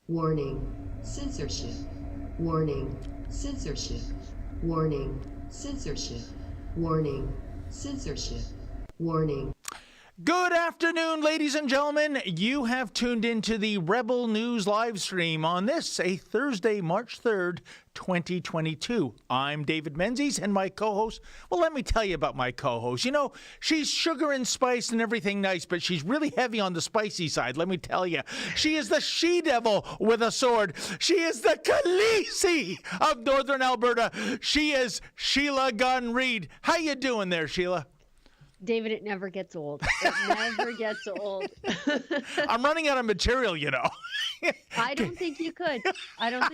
Warning, censorship. Warning, censorship. Warning, censorship. Warning, censorship. Warning. Good afternoon, ladies and gentlemen. You have tuned into the Rebel News live stream on this, a Thursday, March 3rd, 2022. I'm David Menzies, and my co-host, well, let me tell you about my co-host. You know, she's sugar and spice and everything nice, but she's really heavy on the spicy side, let me tell you. She is the she-devil with a sword. She is the Khaleesi of Northern Alberta. She is Sheila Gunn Reid. How you doing there, Sheila? David, it never gets old. It never gets old. I'm running out of material, you know. I don't think you could. I'm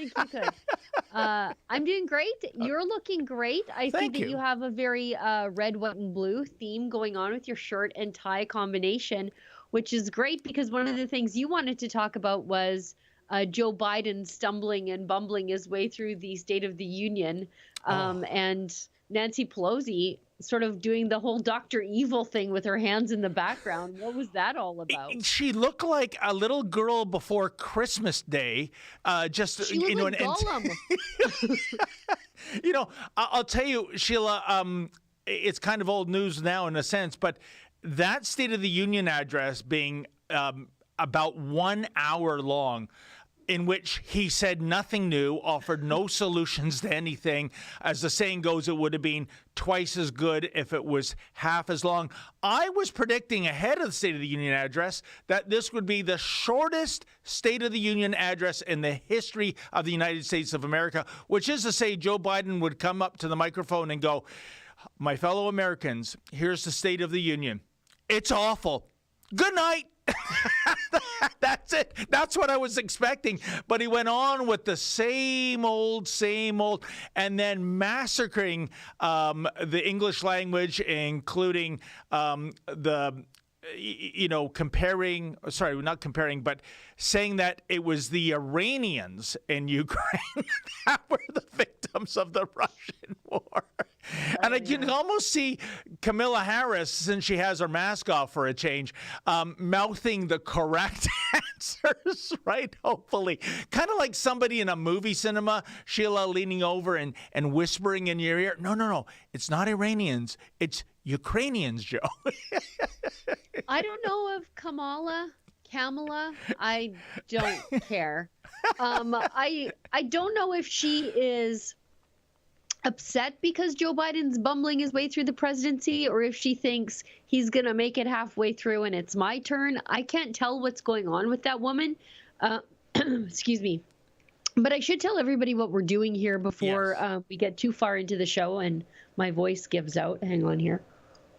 doing great. You're looking great. I see that you have a very red, white, and blue theme going on with your shirt and tie combination, which is great because one of the things you wanted to talk about was Joe Biden stumbling and bumbling his way through the State of the Union, and Nancy Pelosi sort of doing the whole Dr. Evil thing with her hands in the background. What was that all about? She looked like a little girl before Christmas Day. She looked like Gollum. You know, I'll tell you, Sheila, it's kind of old news now in a sense, but that State of the Union address being about 1 hour long, in which he said nothing new, offered no solutions to anything. As the saying goes, it would have been twice as good if it was half as long. I was predicting ahead of the State of the Union address that this would be the shortest State of the Union address in the history of the United States of America, which is to say Joe Biden would come up to the microphone and go, "My fellow Americans, here's the State of the Union. It's awful. Good night." That's it. That's what I was expecting. But he went on with the same old, and then massacring the English language, including saying that it was the Iranians in Ukraine that were the victims of the Russian war. And I can almost see Kamala Harris, since she has her mask off for a change, mouthing the correct answers, right? Hopefully. Kind of like somebody in a movie cinema, Sheila, leaning over and whispering in your ear, no, it's not Iranians, it's Ukrainians, Joe. I don't know if Kamala, I don't care. I don't know if she is upset because Joe Biden's bumbling his way through the presidency, or if she thinks he's going to make it halfway through and it's my turn. I can't tell what's going on with that woman. Excuse me. But I should tell everybody what we're doing here before we get too far into the show and my voice gives out. Hang on here.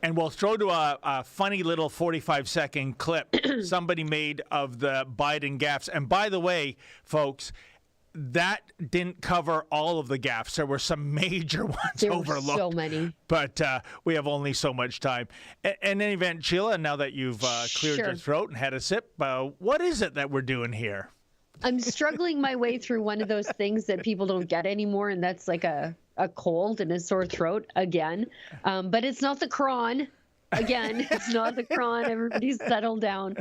And we'll throw to a funny little 45-second clip somebody made of the Biden gaffes. And by the way, folks, that didn't cover all of the gaffes. There were some major ones overlooked. There were so many. But we have only so much time. In any event, Sheila, now that you've cleared your throat and had a sip, what is it that we're doing here? I'm struggling my way through one of those things that people don't get anymore, and that's like a cold and a sore throat again. But it's not the cron. Again, it's not the cron. Everybody's settled down.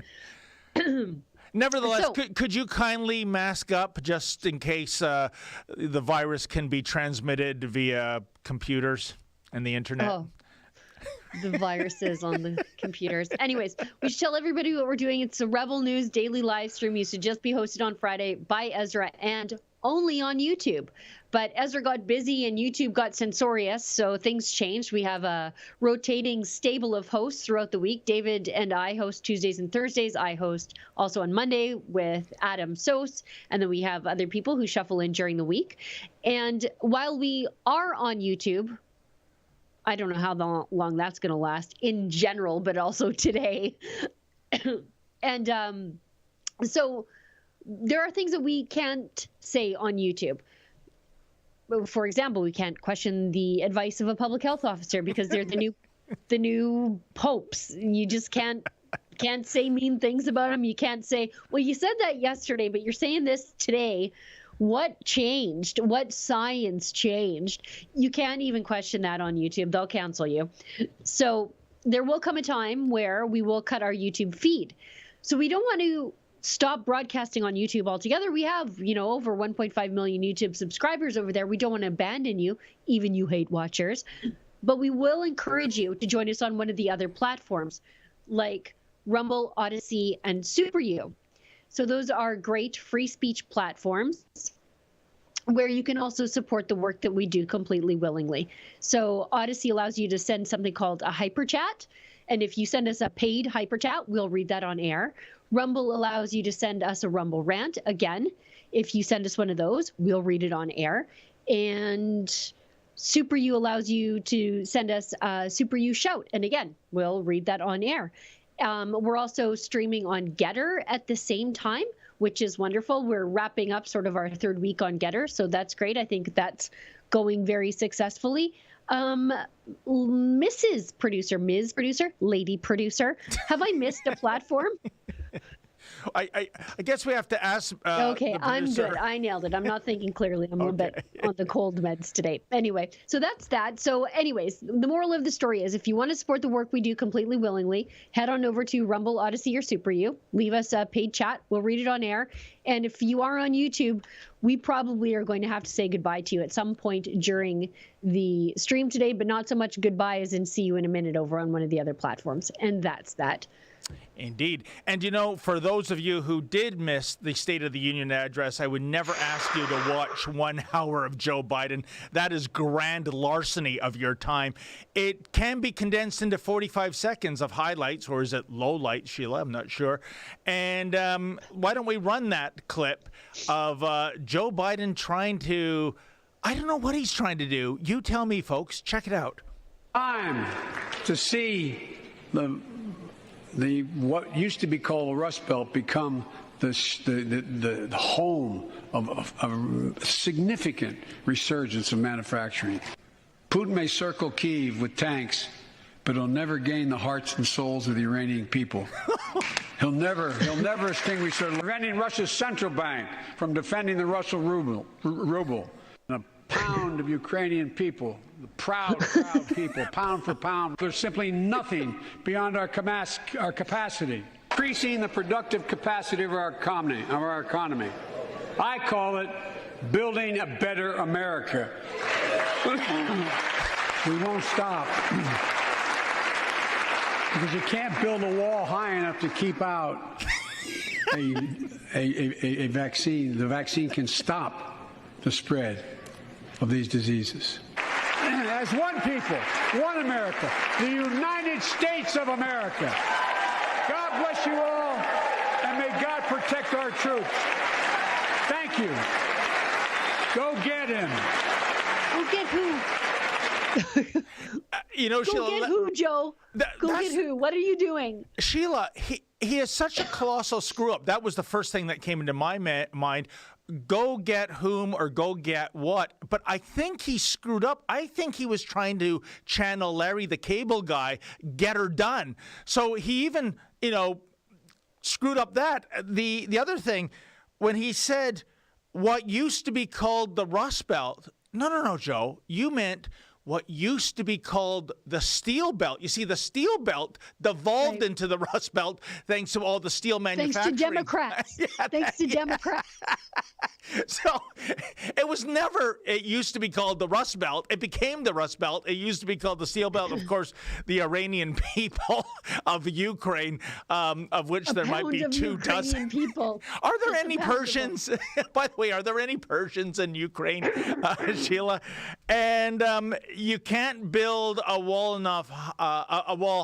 Nevertheless, could you kindly mask up just in case the virus can be transmitted via computers and the internet? Oh, the viruses on the computers. Anyways, we should tell everybody what we're doing. It's a Rebel News daily live stream. Used to just be hosted on Friday by Ezra and only on YouTube. But Ezra got busy and YouTube got censorious, so things changed. We have a rotating stable of hosts throughout the week. David and I host Tuesdays and Thursdays. I host also on Monday with Adam Sos, and then we have other people who shuffle in during the week. And while we are on YouTube, I don't know how long that's going to last in general, but also today. And so there are things that we can't say on YouTube. For example, we can't question the advice of a public health officer because they're the new popes. You just can't say mean things about them. You can't say, well, you said that yesterday, but you're saying this today. What changed? What science changed? You can't even question that on YouTube. They'll cancel you. So there will come a time where we will cut our YouTube feed. So we don't want to stop broadcasting on YouTube altogether. We have, over 1.5 million YouTube subscribers over there. We don't want to abandon you, even you hate watchers. But we will encourage you to join us on one of the other platforms like Rumble, Odyssey, and Super U. So those are great free speech platforms where you can also support the work that we do completely willingly. So Odyssey allows you to send something called a hyper chat. And if you send us a paid hyper chat, we'll read that on air. Rumble allows you to send us a Rumble rant. Again, if you send us one of those, we'll read it on air. And Super U allows you to send us a Super U shout. And again, we'll read that on air. We're also streaming on Getter at the same time, which is wonderful. We're wrapping up sort of our third week on Getter, so that's great. I think that's going very successfully. Ms. Producer, Lady Producer, have I missed a platform? I guess we have to ask. Okay, I'm good. I nailed it. I'm not thinking clearly. I'm a bit on the cold meds today. Anyway, so that's that. So anyways, the moral of the story is if you want to support the work we do completely willingly, head on over to Rumble, Odyssey, or Super U. Leave us a paid chat. We'll read it on air. And if you are on YouTube, we probably are going to have to say goodbye to you at some point during the stream today, but not so much goodbye as in see you in a minute over on one of the other platforms. And that's that. Indeed. And, for those of you who did miss the State of the Union address, I would never ask you to watch 1 hour of Joe Biden. That is grand larceny of your time. It can be condensed into 45 seconds of highlights, or is it low light, Sheila? I'm not sure. And why don't we run that clip of Joe Biden trying to, I don't know what he's trying to do. You tell me, folks. Check it out. Time to see the what used to be called the Rust Belt become the home of a significant resurgence of manufacturing. Putin may circle Kyiv with tanks, but he'll never gain the hearts and souls of the Iranian people. He'll never extinguish their preventing Russia's central bank from defending the Russian ruble. And a pound of Ukrainian people, the proud people, pound for pound. There's simply nothing beyond our capacity. Increasing the productive capacity of our economy. I call it building a better America. We won't stop. Because you can't build a wall high enough to keep out a vaccine. The vaccine can stop the spread of these diseases. As one people, one America, the United States of America. God bless you all, and may God protect our troops. Thank you. Go get him. Go get who? Go Sheila, get who, Joe? Go get who? What are you doing? Sheila, he is such a colossal screw up. That was the first thing that came into my mind. Go get whom or go get what. But I think he screwed up. I think he was trying to channel Larry the Cable Guy, get her done. So he even, screwed up that. The other thing, when he said what used to be called the Rust Belt, no, Joe, you meant what used to be called the Steel Belt. You see, the Steel Belt devolved into the Rust Belt thanks to all the steel manufacturing. Thanks to Democrats. Thanks to Democrats. So it used to be called the Rust Belt. It became the Rust Belt. It used to be called the Steel Belt. Of course, the Iranian people of Ukraine, of which there might be 24 people. Are there any Persians? By the way, are there any Persians in Ukraine, Sheila? And you can't build a wall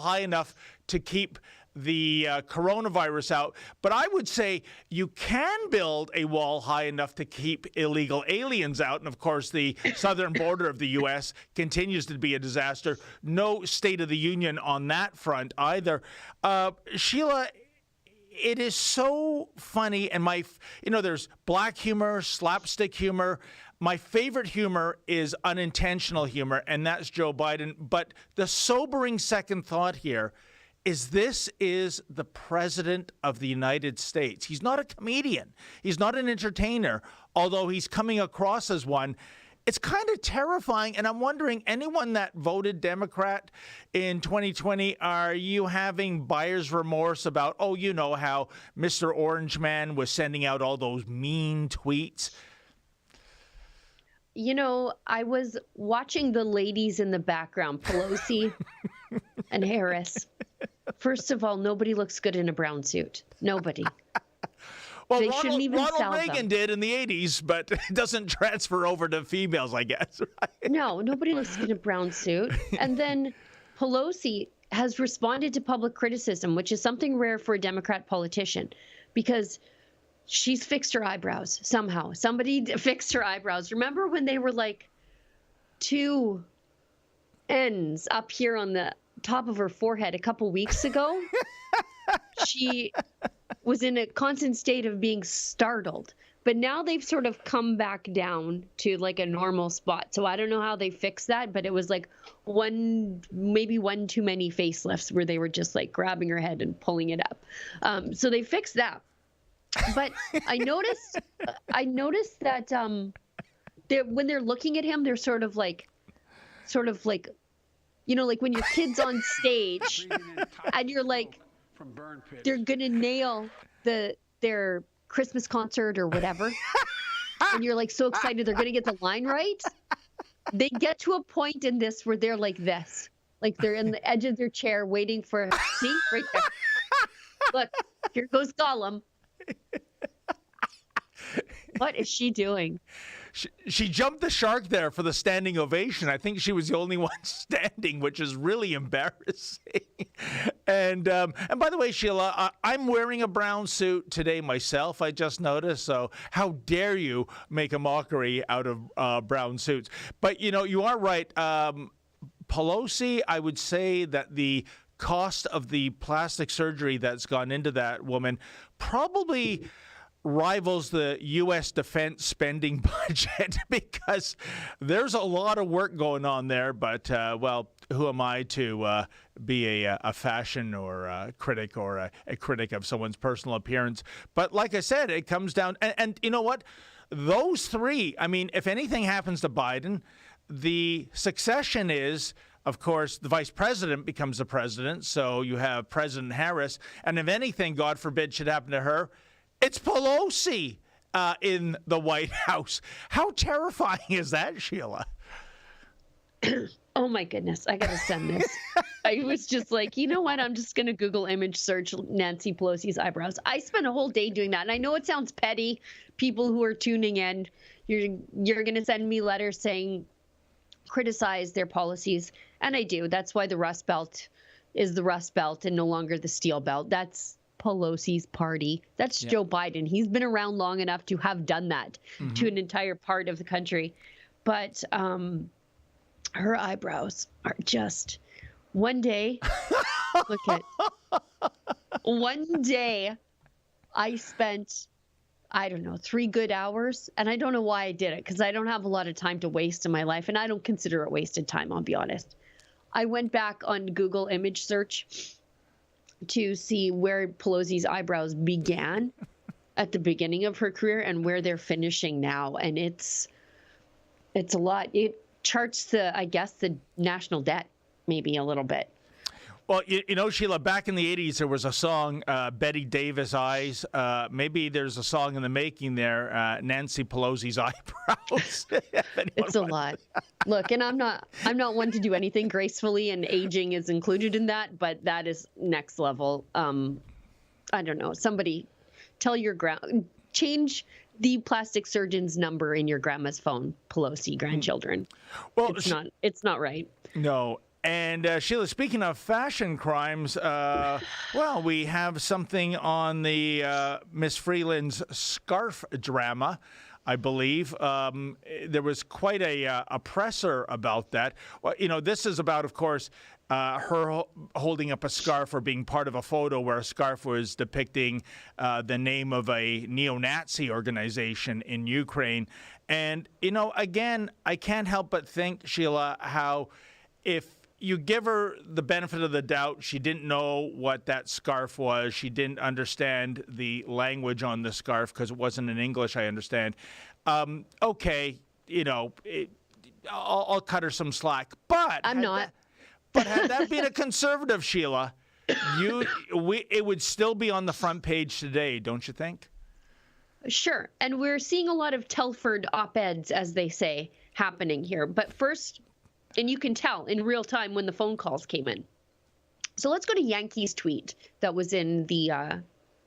high enough to keep the coronavirus out. But I would say you can build a wall high enough to keep illegal aliens out. And of course, the southern border of the U.S. continues to be a disaster. No State of the Union on that front either. Sheila, it is so funny. And there's black humor, slapstick humor. My favorite humor is unintentional humor, and that's Joe Biden. But the sobering second thought here is this is the President of the United States. He's not a comedian. He's not an entertainer, although he's coming across as one. it's kind of terrifying. And I'm wondering, anyone that voted Democrat in 2020, are you having buyer's remorse about, oh, you know, how Mr. Orange Man was sending out all those mean tweets? You know, I was watching the ladies in the background, Pelosi and Harris. First of all, nobody looks good in a brown suit. Nobody. Well, They shouldn't even sell Ronald Reagan them. did in the 80s, but it doesn't transfer over to females, I guess. Right? No, nobody looks good in a brown suit. And then Pelosi has responded to public criticism, which is something rare for a Democrat politician, because she's fixed her eyebrows somehow. Somebody fixed her eyebrows. Remember when they were like two ends up here on the top of her forehead a couple weeks ago? She was in a constant state of being startled. But now they've sort of come back down to like a normal spot. So I don't know how they fixed that, but it was like maybe one too many facelifts where they were just like grabbing her head and pulling it up. So they fixed that. But I noticed that when they're looking at him, they're sort of like, you know, like when your kid's on stage and you're like, they're gonna nail their Christmas concert or whatever, and you're like so excited they're gonna get the line right. They get to a point in this where they're like this, like they're in the edge of their chair waiting for, see, right there. Look, here goes Gollum. What is she doing? She jumped the shark there for the standing ovation. I think she was the only one standing, which is really embarrassing. And by the way, Sheila, I'm wearing a brown suit today myself, I just noticed. So how dare you make a mockery out of brown suits? But, you know, you are right. Pelosi, I would say that the cost of the plastic surgery that's gone into that woman probably rivals the U.S. defense spending budget, because there's a lot of work going on there. But, well, who am I to be a fashion or a critic or a critic of someone's personal appearance? But like I said, it comes down, and you know what? Those three, I mean, if anything happens to Biden, the succession is, of course, the vice president becomes the president. So you have President Harris. And if anything, God forbid, should happen to her, it's Pelosi in the White House. How terrifying is that, Sheila? Oh, my goodness. I got to send this. I was just like, you know what? I'm just going to Google image search Nancy Pelosi's eyebrows. I spent a whole day doing that. And I know it sounds petty. People who are tuning in, you're going to send me letters saying criticize their policies. And I do. That's why the Rust Belt is the Rust Belt and no longer the Steel Belt. That's Pelosi's party. That's Joe Biden. He's been around long enough to have done that to an entire part of the country. But her eyebrows are just one day. Look at one day I spent, I don't know, 3 good hours. And I don't know why I did it, because I don't have a lot of time to waste in my life. And I don't consider it wasted time, I'll be honest. I went back on Google image search to see where Pelosi's eyebrows began at the beginning of her career and where they're finishing now. And it's a lot. It charts the national debt maybe a little bit. Well, you know, Sheila, back in the 80s, there was a song, Betty Davis Eyes. Maybe there's a song in the making there, Nancy Pelosi's Eyebrows. It's a lot. Look, and I'm not one to do anything gracefully, and aging is included in that, but that is next level. I don't know. Somebody tell change the plastic surgeon's number in your grandma's phone, Pelosi grandchildren. Well, it's not right. No. And Sheila, speaking of fashion crimes, well, we have something on the Miss Freeland's scarf drama, I believe. There was quite a presser about that. Well, you know, this is about, of course, her holding up a scarf or being part of a photo where a scarf was depicting the name of a neo-Nazi organization in Ukraine. And, you know, again, I can't help but think, Sheila, how if you give her the benefit of the doubt, she didn't know what that scarf was. She didn't understand the language on the scarf because it wasn't in English, I understand. Okay, you know, I'll cut her some slack. But I'm not. But had that been a conservative, Sheila, it would still be on the front page today, don't you think? Sure. And we're seeing a lot of Telford op-eds, as they say, happening here. But first, and you can tell in real time when the phone calls came in. So let's go to Yankee's tweet that was in the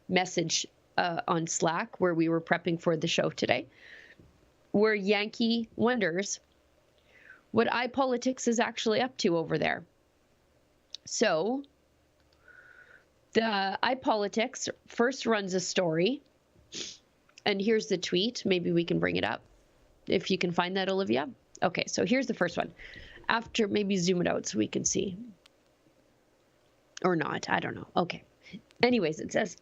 message on Slack where we were prepping for the show today, where Yankee wonders what iPolitics is actually up to over there. So the iPolitics first runs a story. And here's the tweet. Maybe we can bring it up if you can find that, Olivia. Okay, so here's the first one. After, maybe zoom it out so we can see. Or not, I don't know. Okay. Anyways, it says,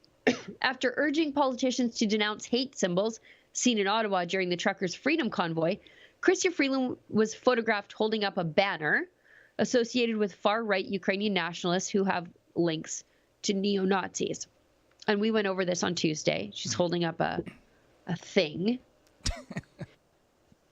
after urging politicians to denounce hate symbols seen in Ottawa during the truckers' freedom convoy, Chrystia Freeland was photographed holding up a banner associated with far-right Ukrainian nationalists who have links to neo-Nazis. And we went over this on Tuesday. She's holding up a thing.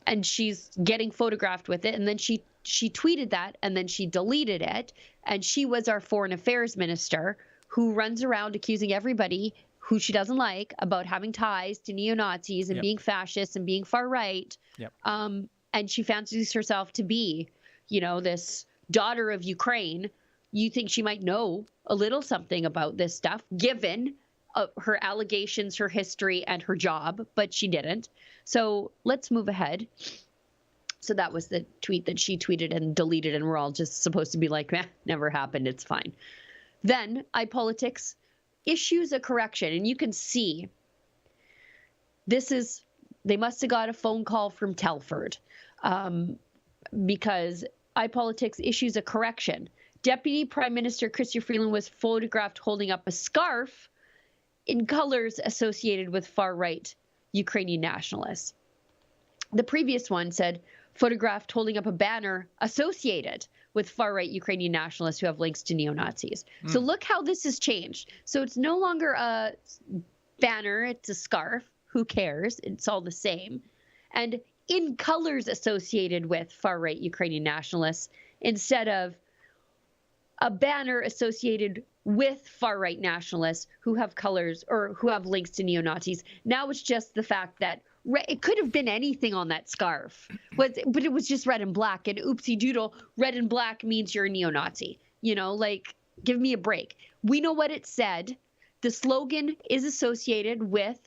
And she's getting photographed with it. And then she tweeted that, and then she deleted it. And she was our foreign affairs minister who runs around accusing everybody who she doesn't like about having ties to neo-Nazis and being fascists and being far right. Yep. And she fancies herself to be, this daughter of Ukraine. You think she might know a little something about this stuff, given her allegations, her history, and her job, but she didn't. So let's move ahead. So that was the tweet that she tweeted and deleted, and we're all just supposed to be like, never happened, it's fine. Then iPolitics issues a correction, and you can see they must have got a phone call from Telford because iPolitics issues a correction. Deputy Prime Minister Chrystia Freeland was photographed holding up a scarf in colors associated with far-right Ukrainian nationalists. The previous one said, photographed holding up a banner associated with far-right Ukrainian nationalists who have links to neo-Nazis. So look how this has changed. So it's no longer a banner, it's a scarf. Who cares? It's all the same. And in colors associated with far-right Ukrainian nationalists instead of a banner associated with far-right nationalists who have colors or who have links to neo-Nazis. Now it's just the fact that it could have been anything on that scarf, but it was just red and black. And oopsie doodle, red and black means you're a neo-Nazi. Give me a break. We know what it said. The slogan is associated with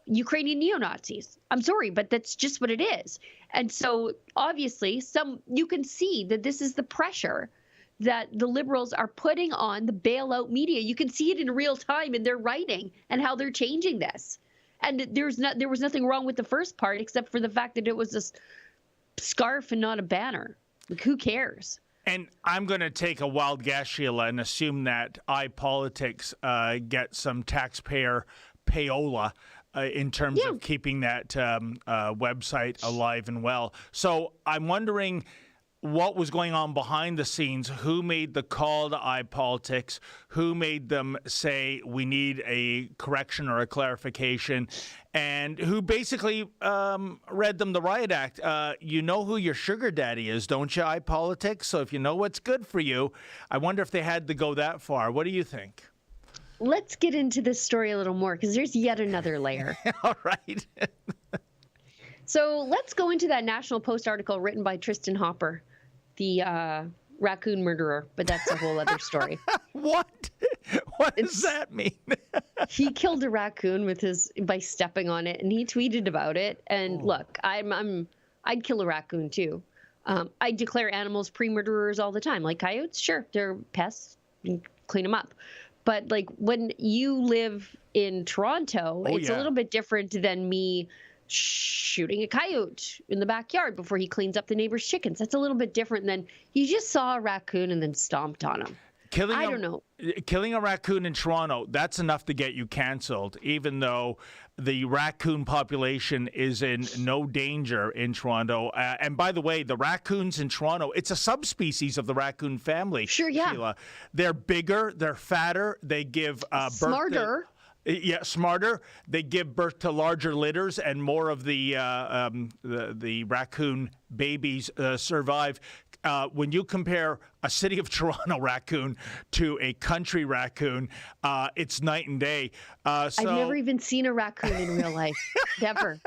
Ukrainian neo-Nazis. I'm sorry, but that's just what it is. And so obviously you can see that this is the pressure that the Liberals are putting on the bailout media. You can see it in real time in their writing and how they're changing this. And there was nothing wrong with the first part except for the fact that it was a scarf and not a banner. Like, who cares? And I'm going to take a wild guess, Sheila, and assume that iPolitics get some taxpayer payola in terms of keeping that website alive and well. So I'm wondering what was going on behind the scenes, who made the call to iPolitics, who made them say we need a correction or a clarification, and who basically read them the riot act. You know who your sugar daddy is, don't you, iPolitics? So if you know what's good for you, I wonder if they had to go that far. What do you think? Let's get into this story a little more because there's yet another layer. All right. So let's go into that National Post article written by Tristan Hopper, the raccoon murderer, but that's a whole other story. What? What does that mean? He killed a raccoon by stepping on it, and he tweeted about it. And look, I'd kill a raccoon too. I declare animals pre-murderers all the time, like coyotes. Sure, they're pests. You clean them up. But like when you live in Toronto, it's a little bit different than me shooting a coyote in the backyard before he cleans up the neighbor's chickens. That's a little bit different than you just saw a raccoon and then stomped on him. I don't know. Killing a raccoon in Toronto, that's enough to get you canceled, even though the raccoon population is in no danger in Toronto. And by the way, the raccoons in Toronto, it's a subspecies of the raccoon family. Sure, yeah. Sheila. They're bigger, they're fatter, they give birth smarter. Yeah, smarter. They give birth to larger litters, and more of the raccoon babies survive. When you compare a city of Toronto raccoon to a country raccoon, it's night and day. I've never even seen a raccoon in real life. Never.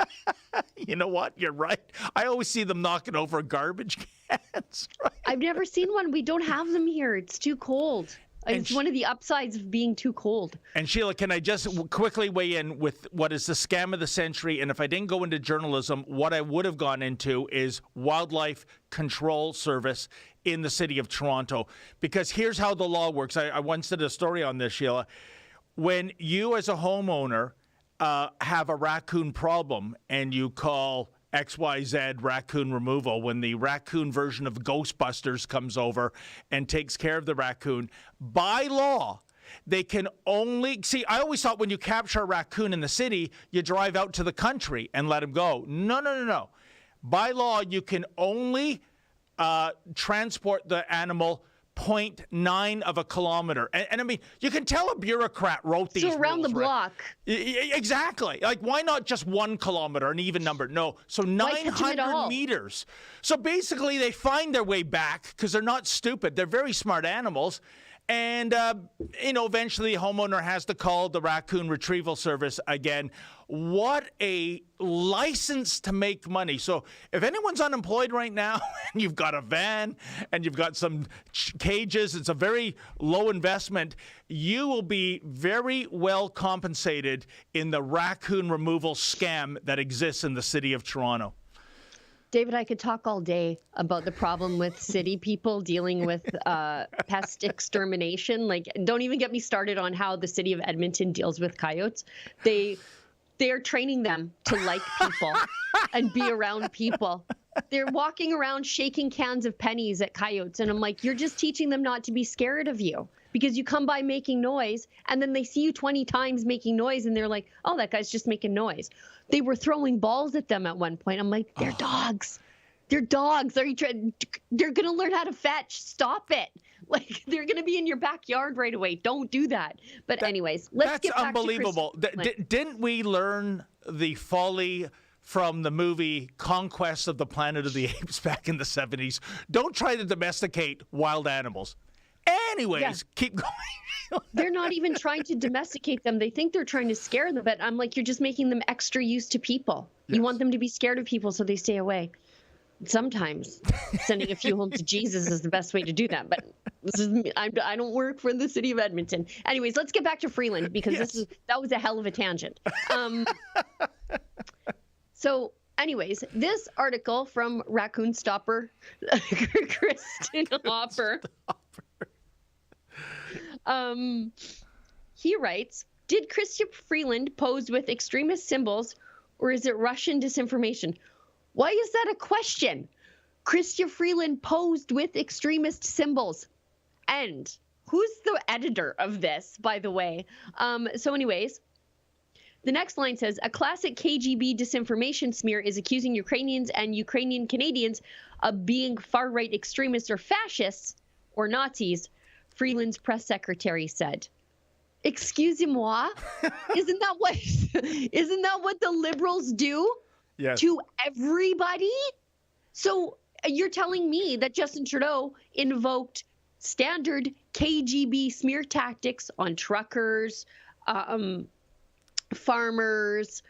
You know what? You're right. I always see them knocking over garbage cans. Right? I've never seen one. We don't have them here. It's too cold. It's one of the upsides of being too cold. And Sheila, can I just quickly weigh in with what is the scam of the century? And if I didn't go into journalism, what I would have gone into is Wildlife Control Service in the city of Toronto. Because here's how the law works. I once did a story on this, Sheila. When you as a homeowner have a raccoon problem and you call XYZ raccoon removal, when the raccoon version of Ghostbusters comes over and takes care of the raccoon, by law, they can only see. I always thought when you capture a raccoon in the city, you drive out to the country and let him go. No. By law, you can only transport the animal 0.9 of a kilometer. And I mean, you can tell a bureaucrat wrote these rules. So around the block. Right? Exactly. Like, why not just 1 kilometer, an even number? No. So 900 meters. So basically, they find their way back because they're not stupid. They're very smart animals. And, eventually the homeowner has to call the raccoon retrieval service again. What a license to make money. So if anyone's unemployed right now and you've got a van and you've got some cages, it's a very low investment, you will be very well compensated in the raccoon removal scam that exists in the city of Toronto. David, I could talk all day about the problem with city people dealing with pest extermination. Like, don't even get me started on how the city of Edmonton deals with coyotes. They are training them to like people and be around people. They're walking around shaking cans of pennies at coyotes. And I'm like, you're just teaching them not to be scared of you because you come by making noise and then they see you 20 times making noise and they're like, oh, that guy's just making noise. They were throwing balls at them at one point. I'm like, they're dogs. They're dogs. Are you trying? They're going to learn how to fetch. Stop it. Like, they're going to be in your backyard right away. Don't do that. But anyways, let's get back to Chris. That's unbelievable. Didn't we learn the folly from the movie Conquest of the Planet of the Apes back in the 70s? Don't try to domesticate wild animals. Anyways, Keep going. They're not even trying to domesticate them. They think they're trying to scare them. But I'm like, you're just making them extra used to people. Yes. You want them to be scared of people so they stay away. Sometimes sending a few home to Jesus is the best way to do that. But I don't work for the city of Edmonton. Anyways, let's get back to Freeland because that was a hell of a tangent. So anyways, this article from Raccoon Stopper, Kristen Hopper. He writes, did Chrystia Freeland pose with extremist symbols or is it Russian disinformation? Why is that a question? Chrystia Freeland posed with extremist symbols. And who's the editor of this, by the way? So anyways, the next line says, a classic KGB disinformation smear is accusing Ukrainians and Ukrainian Canadians of being far-right extremists or fascists or Nazis, Freeland's press secretary said. Excusez-moi? Isn't that what the liberals do? Yes. To everybody? So you're telling me that Justin Trudeau invoked standard KGB smear tactics on truckers, farmers,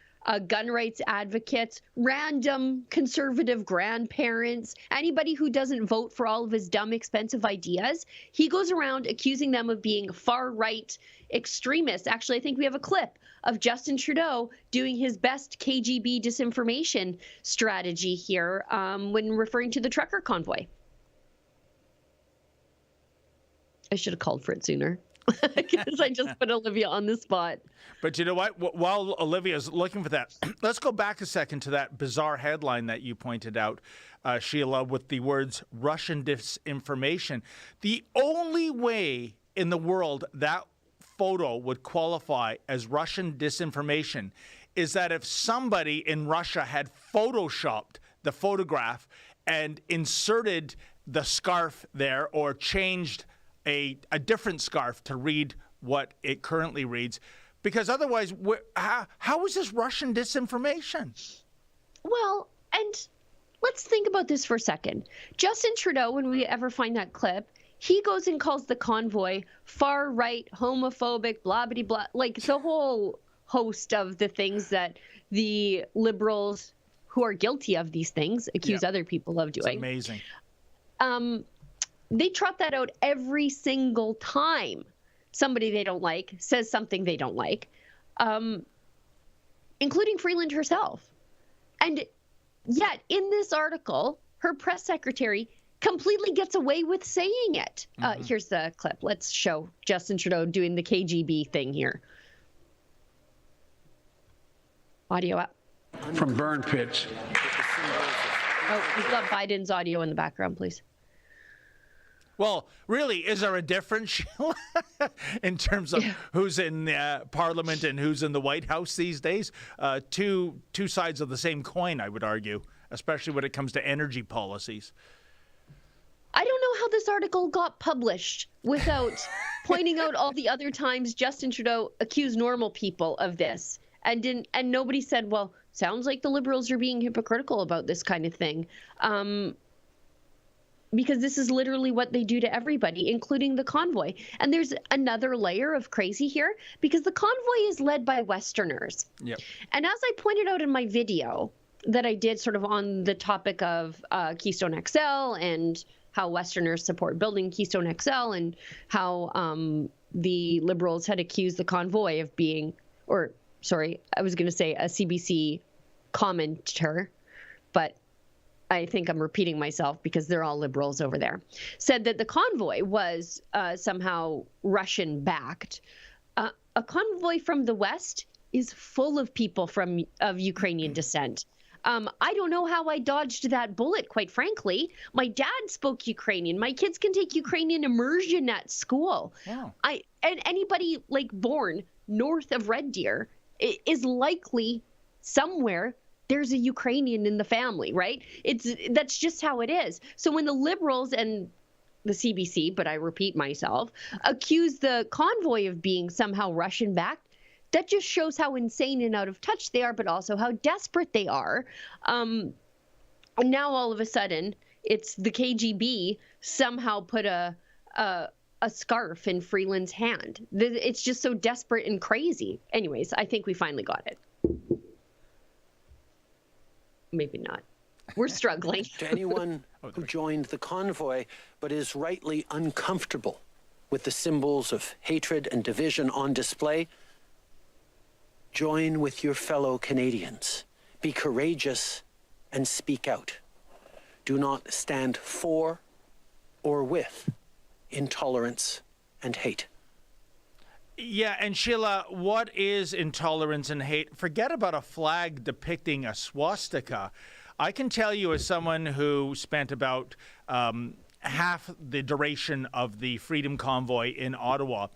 gun rights advocates, random conservative grandparents, anybody who doesn't vote for all of his dumb, expensive ideas. He goes around accusing them of being far-right extremists. Actually, I think we have a clip of Justin Trudeau doing his best KGB disinformation strategy here when referring to the trucker convoy. I should have called for it sooner. Because I just put Olivia on the spot. But you know what? While Olivia's looking for that, let's go back a second to that bizarre headline that you pointed out, Sheila, with the words Russian disinformation. The only way in the world that photo would qualify as Russian disinformation is that if somebody in Russia had photoshopped the photograph and inserted the scarf there or changed a different scarf to read what it currently reads. Because otherwise, how is this Russian disinformation? Well, and let's think about this for a second. Justin Trudeau, when we ever find that clip, he goes and calls the convoy far-right, homophobic, blah-blah-blah, like the whole host of the things that the Liberals who are guilty of these things accuse other people of doing. It's amazing. They trot that out every single time somebody they don't like says something they don't like, including Freeland herself. And yet, in this article, her press secretary completely gets away with saying it. Here's the clip. Let's show Justin Trudeau doing the KGB thing here. Audio up. From burn pits. Oh, we've got Biden's audio in the background, please. Well, really, is there a difference, Sheila, in terms of who's in Parliament and who's in the White House these days? Two sides of the same coin, I would argue, especially when it comes to energy policies. I don't know how this article got published without pointing out all the other times Justin Trudeau accused normal people of this, and nobody said, well, sounds like the Liberals are being hypocritical about this kind of thing. Because this is literally what they do to everybody, including the convoy. And there's another layer of crazy here, because the convoy is led by Westerners. Yep. And as I pointed out in my video that I did sort of on the topic of Keystone XL and how Westerners support building Keystone XL, and how the Liberals had accused the convoy of being, or sorry, I was going to say a CBC commenter, but I think I'm repeating myself because they're all Liberals over there, said that the convoy was somehow Russian-backed. A convoy from the West is full of people of Ukrainian descent. I don't know how I dodged that bullet, quite frankly. My dad spoke Ukrainian. My kids can take Ukrainian immersion at school. Wow. And anybody like born north of Red Deer is likely somewhere there's a Ukrainian in the family, right? That's just how it is. So when the Liberals and the CBC, but I repeat myself, accuse the convoy of being somehow Russian-backed, that just shows how insane and out of touch they are, but also how desperate they are. And now all of a sudden, it's the KGB somehow put a scarf in Freeland's hand. It's just so desperate and crazy. Anyways, I think we finally got it. Maybe not. We're struggling. To anyone who joined the convoy but is rightly uncomfortable with the symbols of hatred and division on display, join with your fellow Canadians. Be courageous and speak out. Do not stand for or with intolerance and hate. Yeah, and Sheila, what is intolerance and hate? Forget about a flag depicting a swastika. I can tell you, as someone who spent about half the duration of the Freedom Convoy in Ottawa,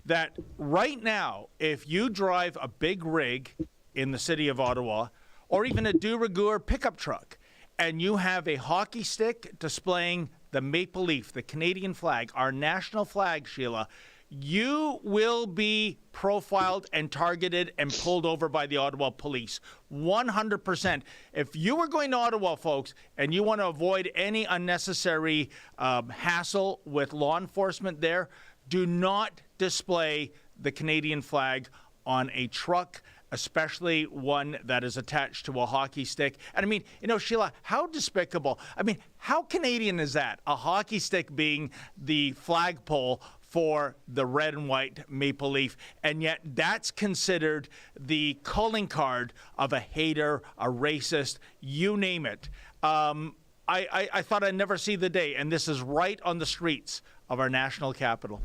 that right now, if you drive a big rig in the city of Ottawa, or even a de rigueur pickup truck, and you have a hockey stick displaying the maple leaf, the Canadian flag, our national flag, Sheila, you will be profiled and targeted and pulled over by the Ottawa police. 100%. If you were going to Ottawa, folks, and you want to avoid any unnecessary hassle with law enforcement there, do not display the Canadian flag on a truck, especially one that is attached to a hockey stick. And I mean, Sheila, how despicable. I mean, how Canadian is that? A hockey stick being the flagpole for the red and white maple leaf, and yet that's considered the calling card of a hater, a racist, you name it. I thought I'd never see the day, and this is right on the streets of our national capital.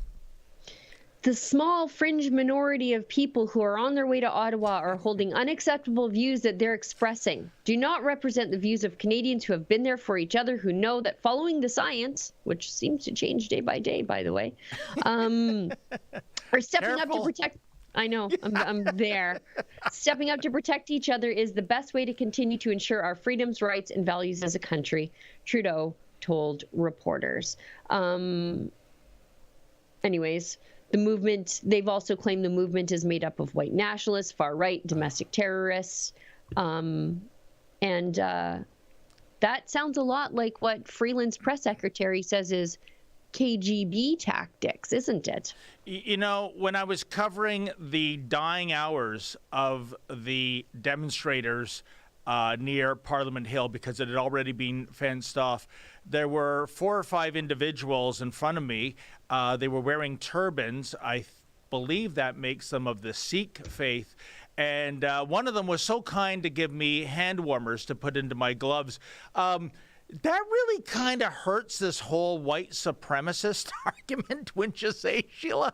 The small fringe minority of people who are on their way to Ottawa are holding unacceptable views that they're expressing. Do not represent the views of Canadians who have been there for each other, who know that following the science, which seems to change day by day, by the way, are stepping up to protect. I know, I'm there. Stepping up to protect each other is the best way to continue to ensure our freedoms, rights, and values as a country, Trudeau told reporters. Anyways, The movement, they've also claimed the movement is made up of white nationalists, far right, domestic terrorists. That sounds a lot like what Freeland's press secretary says is KGB tactics, isn't it? You know, when I was covering the dying hours of the demonstrators near Parliament Hill, because it had already been fenced off, there were 4 or 5 individuals in front of me. They were wearing turbans. I believe that makes them of the Sikh faith. And one of them was so kind to give me hand warmers to put into my gloves. That really kind of hurts this whole white supremacist argument, wouldn't you say, Sheila?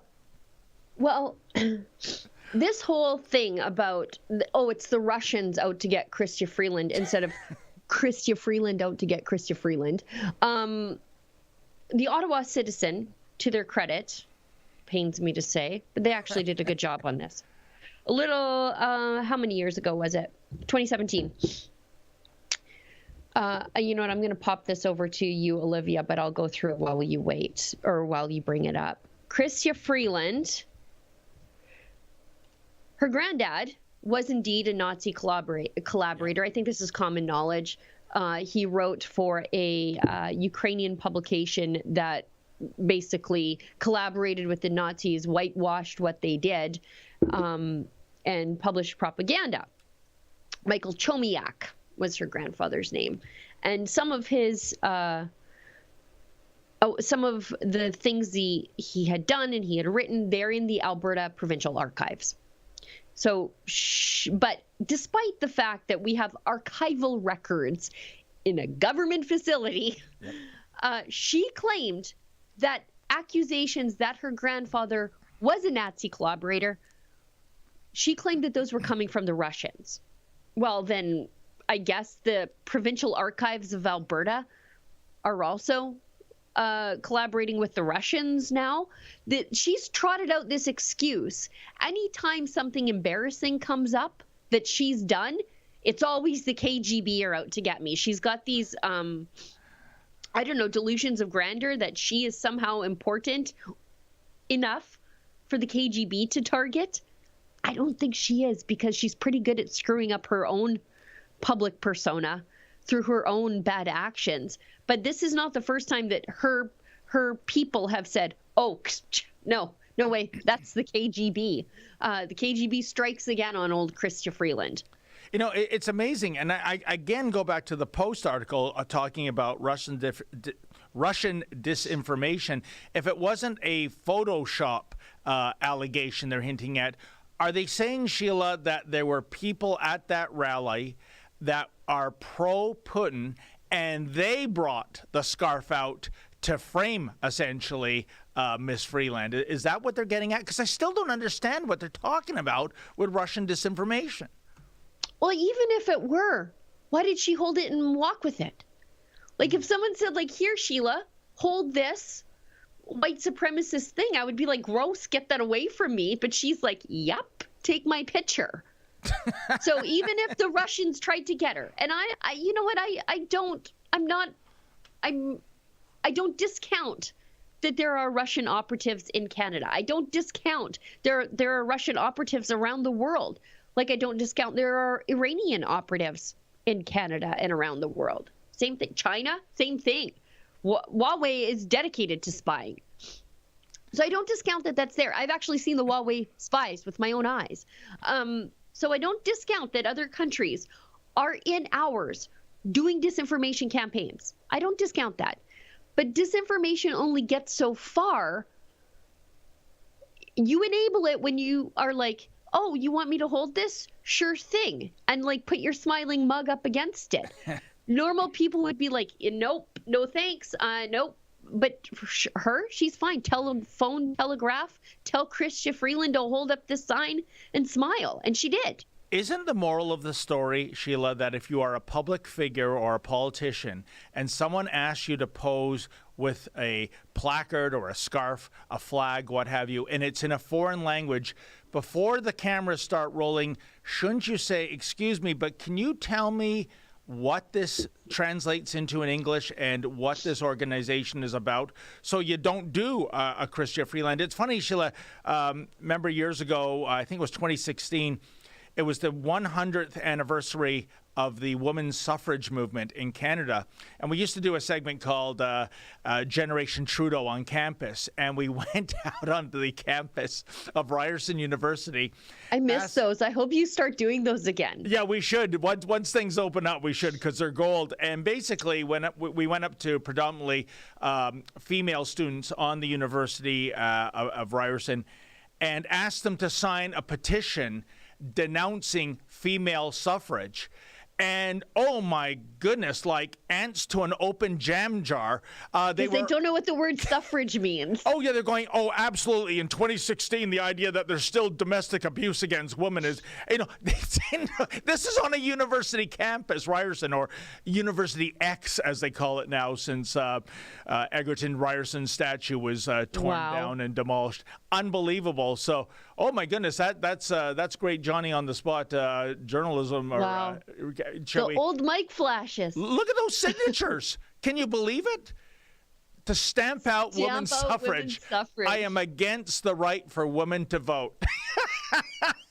Well, this whole thing about, it's the Russians out to get Chrystia Freeland instead of Chrystia Freeland out to get Chrystia Freeland. The Ottawa Citizen, to their credit, pains me to say, but they actually did a good job on this. A little, how many years ago was it? 2017. You know what? I'm going to pop this over to you, Olivia, but I'll go through it while you wait or while you bring it up. Chrystia Freeland, her granddad was indeed a Nazi collaborator. I think this is common knowledge. He wrote for a Ukrainian publication that basically collaborated with the Nazis, whitewashed what they did, and published propaganda. Michael Chomiak was her grandfather's name. And some of his, some of the things he had done and he had written, they're in the Alberta Provincial Archives. So, but despite the fact that we have archival records in a government facility, she claimed that accusations that her grandfather was a Nazi collaborator, she claimed that those were coming from the Russians. Well, then I guess the Provincial Archives of Alberta are also collaborating with the Russians now. That she's trotted out this excuse. Anytime something embarrassing comes up that she's done, it's always the KGB are out to get me. She's got these, I don't know, delusions of grandeur that she is somehow important enough for the KGB to target. I don't think she is, because she's pretty good at screwing up her own public persona through her own bad actions. But this is not the first time that her people have said, oh, no way, that's the KGB. The KGB strikes again on old Chrystia Freeland. You know, it's amazing. And I again go back to the Post article talking about Russian disinformation. If it wasn't a Photoshop allegation they're hinting at, are they saying, Sheila, that there were people at that rally that are pro-Putin and they brought the scarf out to frame, essentially, Miss Freeland? Is that what they're getting at? Because I still don't understand what they're talking about with Russian disinformation. Well, even if it were, why did she hold it and walk with it? Like, if someone said, like, here, Sheila, hold this white supremacist thing, I would be like, gross, get that away from me. But she's like, yep, take my picture. So even if the Russians tried to get her, and I you know what, I don't discount that there are Russian operatives in Canada. I don't discount there are Russian operatives around the world. Like, I don't discount there are Iranian operatives in Canada and around the world. Same thing. China, same thing. Huawei is dedicated to spying. So I don't discount that that's there. I've actually seen the Huawei spies with my own eyes. So I don't discount that other countries are in ours doing disinformation campaigns. I don't discount that. But disinformation only gets so far. You enable it when you are like, oh, you want me to hold this? Sure thing. And like put your smiling mug up against it. Normal people would be like, nope, no thanks, nope. But her, she's fine. Telephone, telegraph, tell Chrystia Freeland to hold up this sign and smile. And she did. Isn't the moral of the story, Sheila, that if you are a public figure or a politician and someone asks you to pose with a placard or a scarf, a flag, what have you, and it's in a foreign language, before the cameras start rolling, shouldn't you say, excuse me, but can you tell me what this translates into in English and what this organization is about, so you don't do a Chrystia Freeland. It's funny, Sheila, remember years ago, I think it was 2016, it was the 100th anniversary of the women's suffrage movement in Canada. And we used to do a segment called Generation Trudeau on campus. And we went out onto the campus of Ryerson University. I miss those. I hope you start doing those again. Yeah, we should. Once things open up, we should, because they're gold. And basically, we went up to predominantly female students on the University of Ryerson and asked them to sign a petition denouncing female suffrage. And oh my goodness, like ants to an open jam jar. They don't know what the word suffrage means. Oh yeah, they're going, oh absolutely. In 2016, the idea that there's still domestic abuse against women is, this is on a university campus, Ryerson, or University X as they call it now, since Egerton Ryerson's statue was torn down and demolished. Unbelievable. So, oh my goodness, that's great, Johnny on the spot journalism. Wow. The old mic flashes. Look at those signatures. Can you believe it? To stamp out women's suffrage. I am against the right for women to vote.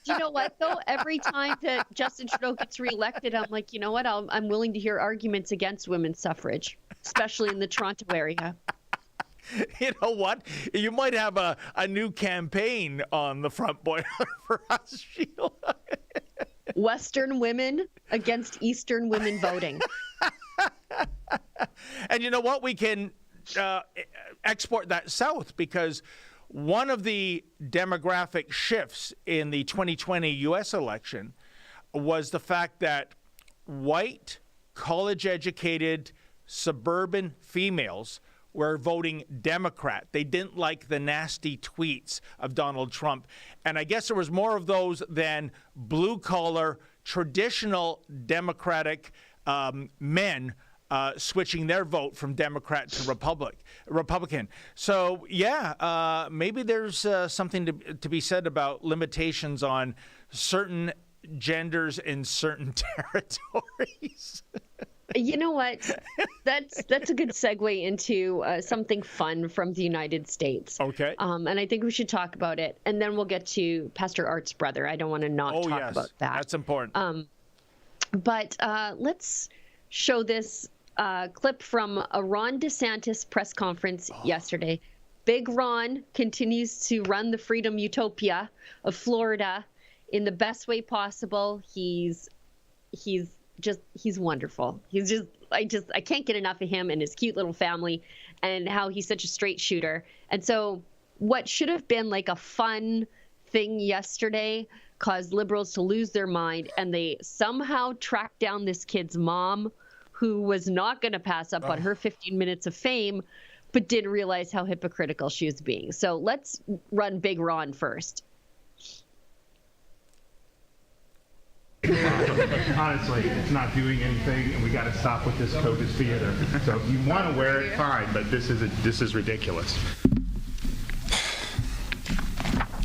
Do you know what, though? Every time that Justin Trudeau gets reelected, I'm like, you know what? I'm willing to hear arguments against women's suffrage, especially in the Toronto area. You know what? You might have a new campaign on the front boiler for us, Sheila. Western women against Eastern women voting. And you know what? We can export that south, because one of the demographic shifts in the 2020 U.S. election was the fact that white, college-educated, suburban females were voting Democrat. They didn't like the nasty tweets of Donald Trump. And I guess there was more of those than blue-collar, traditional Democratic men switching their vote from Democrat to Republican. So, yeah, maybe there's something to be said about limitations on certain genders in certain territories. You know what? That's a good segue into something fun from the United States. Okay. And I think we should talk about it, and then we'll get to Pastor Art's brother. I don't want to talk about that. That's important. But let's show this clip from a Ron DeSantis press conference yesterday. Big Ron continues to run the freedom utopia of Florida in the best way possible. He's wonderful. I can't get enough of him and his cute little family and how he's such a straight shooter. And so what should have been like a fun thing yesterday caused liberals to lose their mind, and they somehow tracked down this kid's mom, who was not going to pass up on her 15 minutes of fame, but didn't realize how hypocritical she was being. So let's run Big Ron first. Honestly, it's not doing anything, and we got to stop with this COVID theater. So if you want to wear it, fine, but this is ridiculous.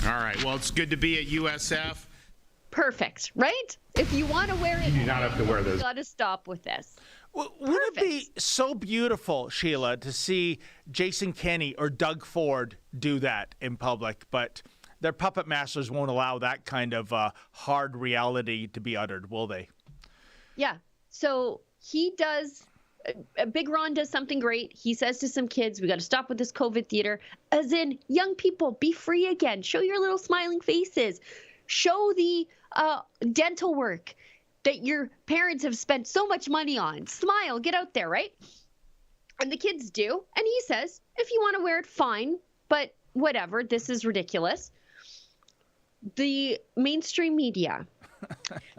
All right. Well, it's good to be at USF. Perfect, right? If you want to wear it, you do not have to wear those. You got to stop with this. Wouldn't it be so beautiful, Sheila, to see Jason Kenney or Doug Ford do that in public? But their puppet masters won't allow that kind of hard reality to be uttered, will they? Yeah. So he does. Big Ron does something great. He says to some kids, we got to stop with this COVID theater. As in, young people, be free again. Show your little smiling faces. Show the dental work that your parents have spent so much money on. Smile, get out there, right? And the kids do. And he says, if you want to wear it, fine. But whatever, this is ridiculous. The mainstream media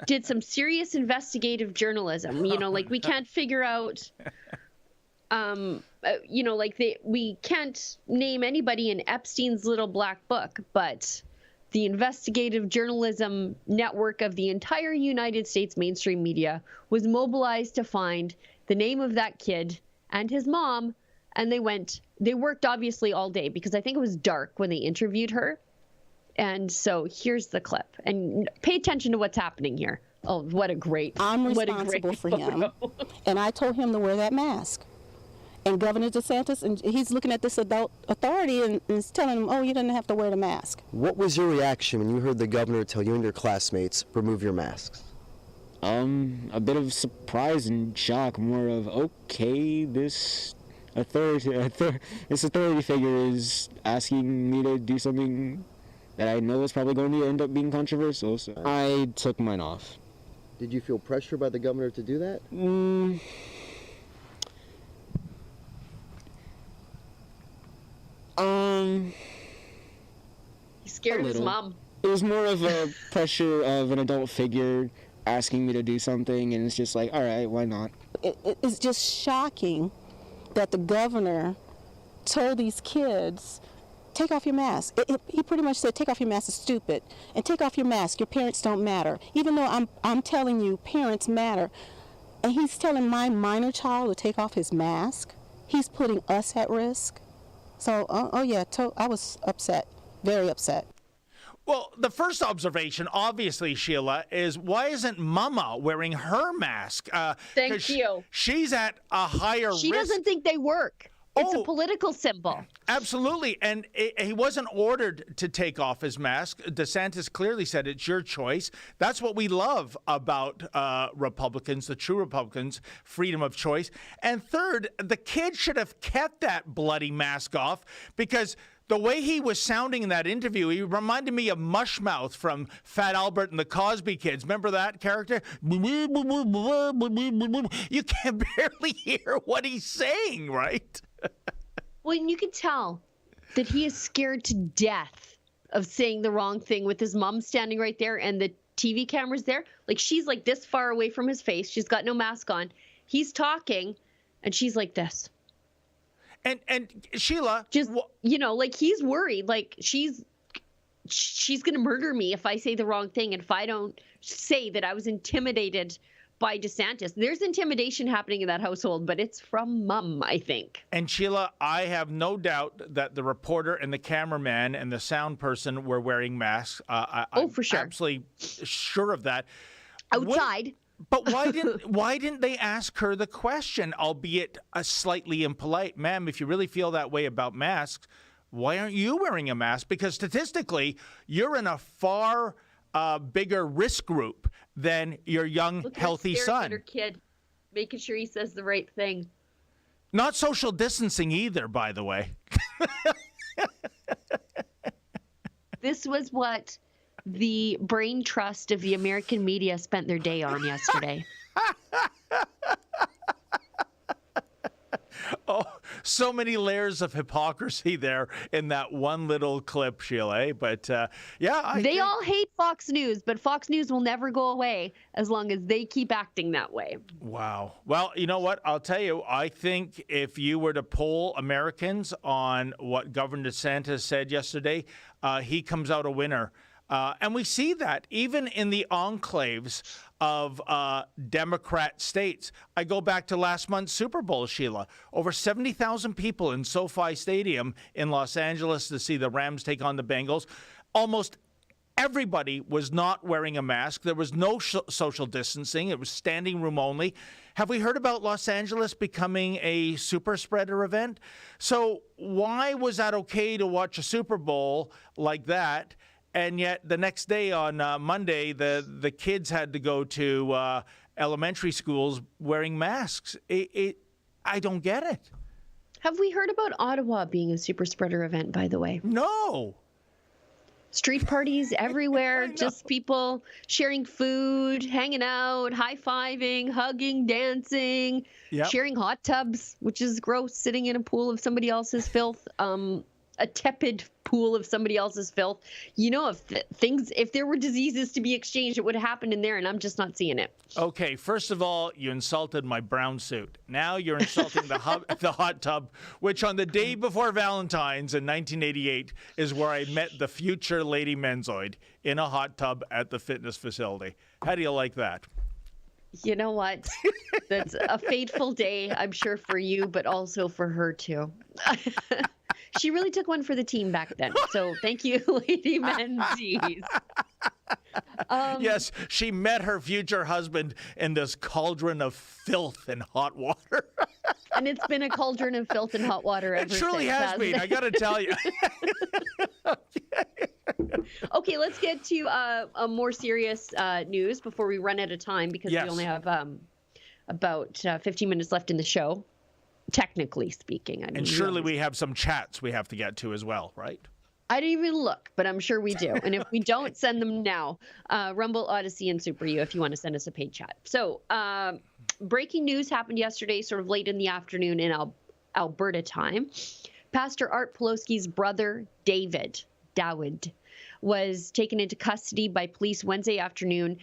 did some serious investigative journalism. You know, like we can't figure out, you know, like we can't name anybody in Epstein's little black book, but the investigative journalism network of the entire United States mainstream media was mobilized to find the name of that kid and his mom. And they worked obviously all day, because I think it was dark when they interviewed her. And so here's the clip, and pay attention to what's happening here. Oh, what a great I'm what a responsible great for him. And I told him to wear that mask. And Governor DeSantis, and he's looking at this adult authority and is telling him, oh, you didn't have to wear the mask. What was your reaction when you heard the governor tell you and your classmates, remove your masks? A bit of surprise and shock, more of, okay, this authority figure is asking me to do something that I know is probably going to end up being controversial, so I took mine off. Did you feel pressure by the governor to do that? He's scared of his mom. It was more of a pressure of an adult figure asking me to do something, and it's just like, all right, why not? It's just shocking that the governor told these kids, take off your mask. He pretty much said, take off your mask, it's stupid. And take off your mask, your parents don't matter. Even though I'm telling you, parents matter. And he's telling my minor child to take off his mask. He's putting us at risk. So, I was upset, very upset. Well, the first observation, obviously, Sheila, is why isn't Mama wearing her mask? Thank you. She's at a higher risk. She doesn't think they work. It's a political symbol. Absolutely. And he wasn't ordered to take off his mask. DeSantis clearly said it's your choice. That's what we love about Republicans, the true Republicans, freedom of choice. And third, the kid should have kept that bloody mask off, because the way he was sounding in that interview, he reminded me of Mushmouth from Fat Albert and the Cosby Kids. Remember that character? You can barely hear what he's saying, right? Well, and you can tell that he is scared to death of saying the wrong thing with his mom standing right there and the TV cameras there. Like, she's like this far away from his face. She's got no mask on. He's talking, and she's like this. And Sheila, just, like, he's worried. Like, she's going to murder me if I say the wrong thing, and if I don't say that I was intimidated by DeSantis. There's intimidation happening in that household, but it's from Mom, I think. And Sheila, I have no doubt that the reporter and the cameraman and the sound person were wearing masks. I'm for sure. Absolutely sure of that. Outside. But why didn't they ask her the question, albeit slightly impolite? Ma'am, if you really feel that way about masks, why aren't you wearing a mask? Because statistically, you're in a far bigger risk group than your young, healthy son. Her kid, making sure he says the right thing. Not social distancing either, by the way. This was what the brain trust of the American media spent their day on yesterday. Oh, so many layers of hypocrisy there in that one little clip, Sheila. But they all hate Fox News, but Fox News will never go away as long as they keep acting that way. Wow. Well, you know what? I'll tell you, I think if you were to poll Americans on what Governor DeSantis said yesterday, he comes out a winner. And we see that even in the enclaves of Democrat states. I go back to last month's Super Bowl, Sheila. Over 70,000 people in SoFi Stadium in Los Angeles to see the Rams take on the Bengals. Almost everybody was not wearing a mask. There was no social distancing. It was standing room only. Have we heard about Los Angeles becoming a super spreader event? So why was that okay to watch a Super Bowl like that? And yet the next day on Monday, the kids had to go to elementary schools wearing masks. I don't get it. Have we heard about Ottawa being a super spreader event, by the way? No. Street parties everywhere, just people sharing food, hanging out, high-fiving, hugging, dancing, sharing hot tubs, which is gross, sitting in a pool of somebody else's filth. A tepid pool of somebody else's filth. You know, if there were diseases to be exchanged, it would have happened in there, and I'm just not seeing it. Okay, first of all, you insulted my brown suit. Now you're insulting the hot tub, which on the day before Valentine's in 1988 is where I met the future Lady Menzoid in a hot tub at the fitness facility. How do you like that? You know what? That's a fateful day, I'm sure, for you, but also for her, too. She really took one for the team back then. So thank you, Lady Menzies. Yes, she met her future husband in this cauldron of filth and hot water. And it's been a cauldron of filth and hot water ever It truly since, has been, I got to tell you. Okay, let's get to a more serious news before we run out of time, because we only have about 15 minutes left in the show, technically speaking. I mean, and surely we have some chats we have to get to as well, right? I didn't even look, but I'm sure we do. And if we don't, send them now. Rumble, Odyssey, and Super U if you want to send us a paid chat. So breaking news happened yesterday, sort of late in the afternoon in Alberta time. Pastor Art Pawlowski's brother, Dawid, was taken into custody by police Wednesday afternoon.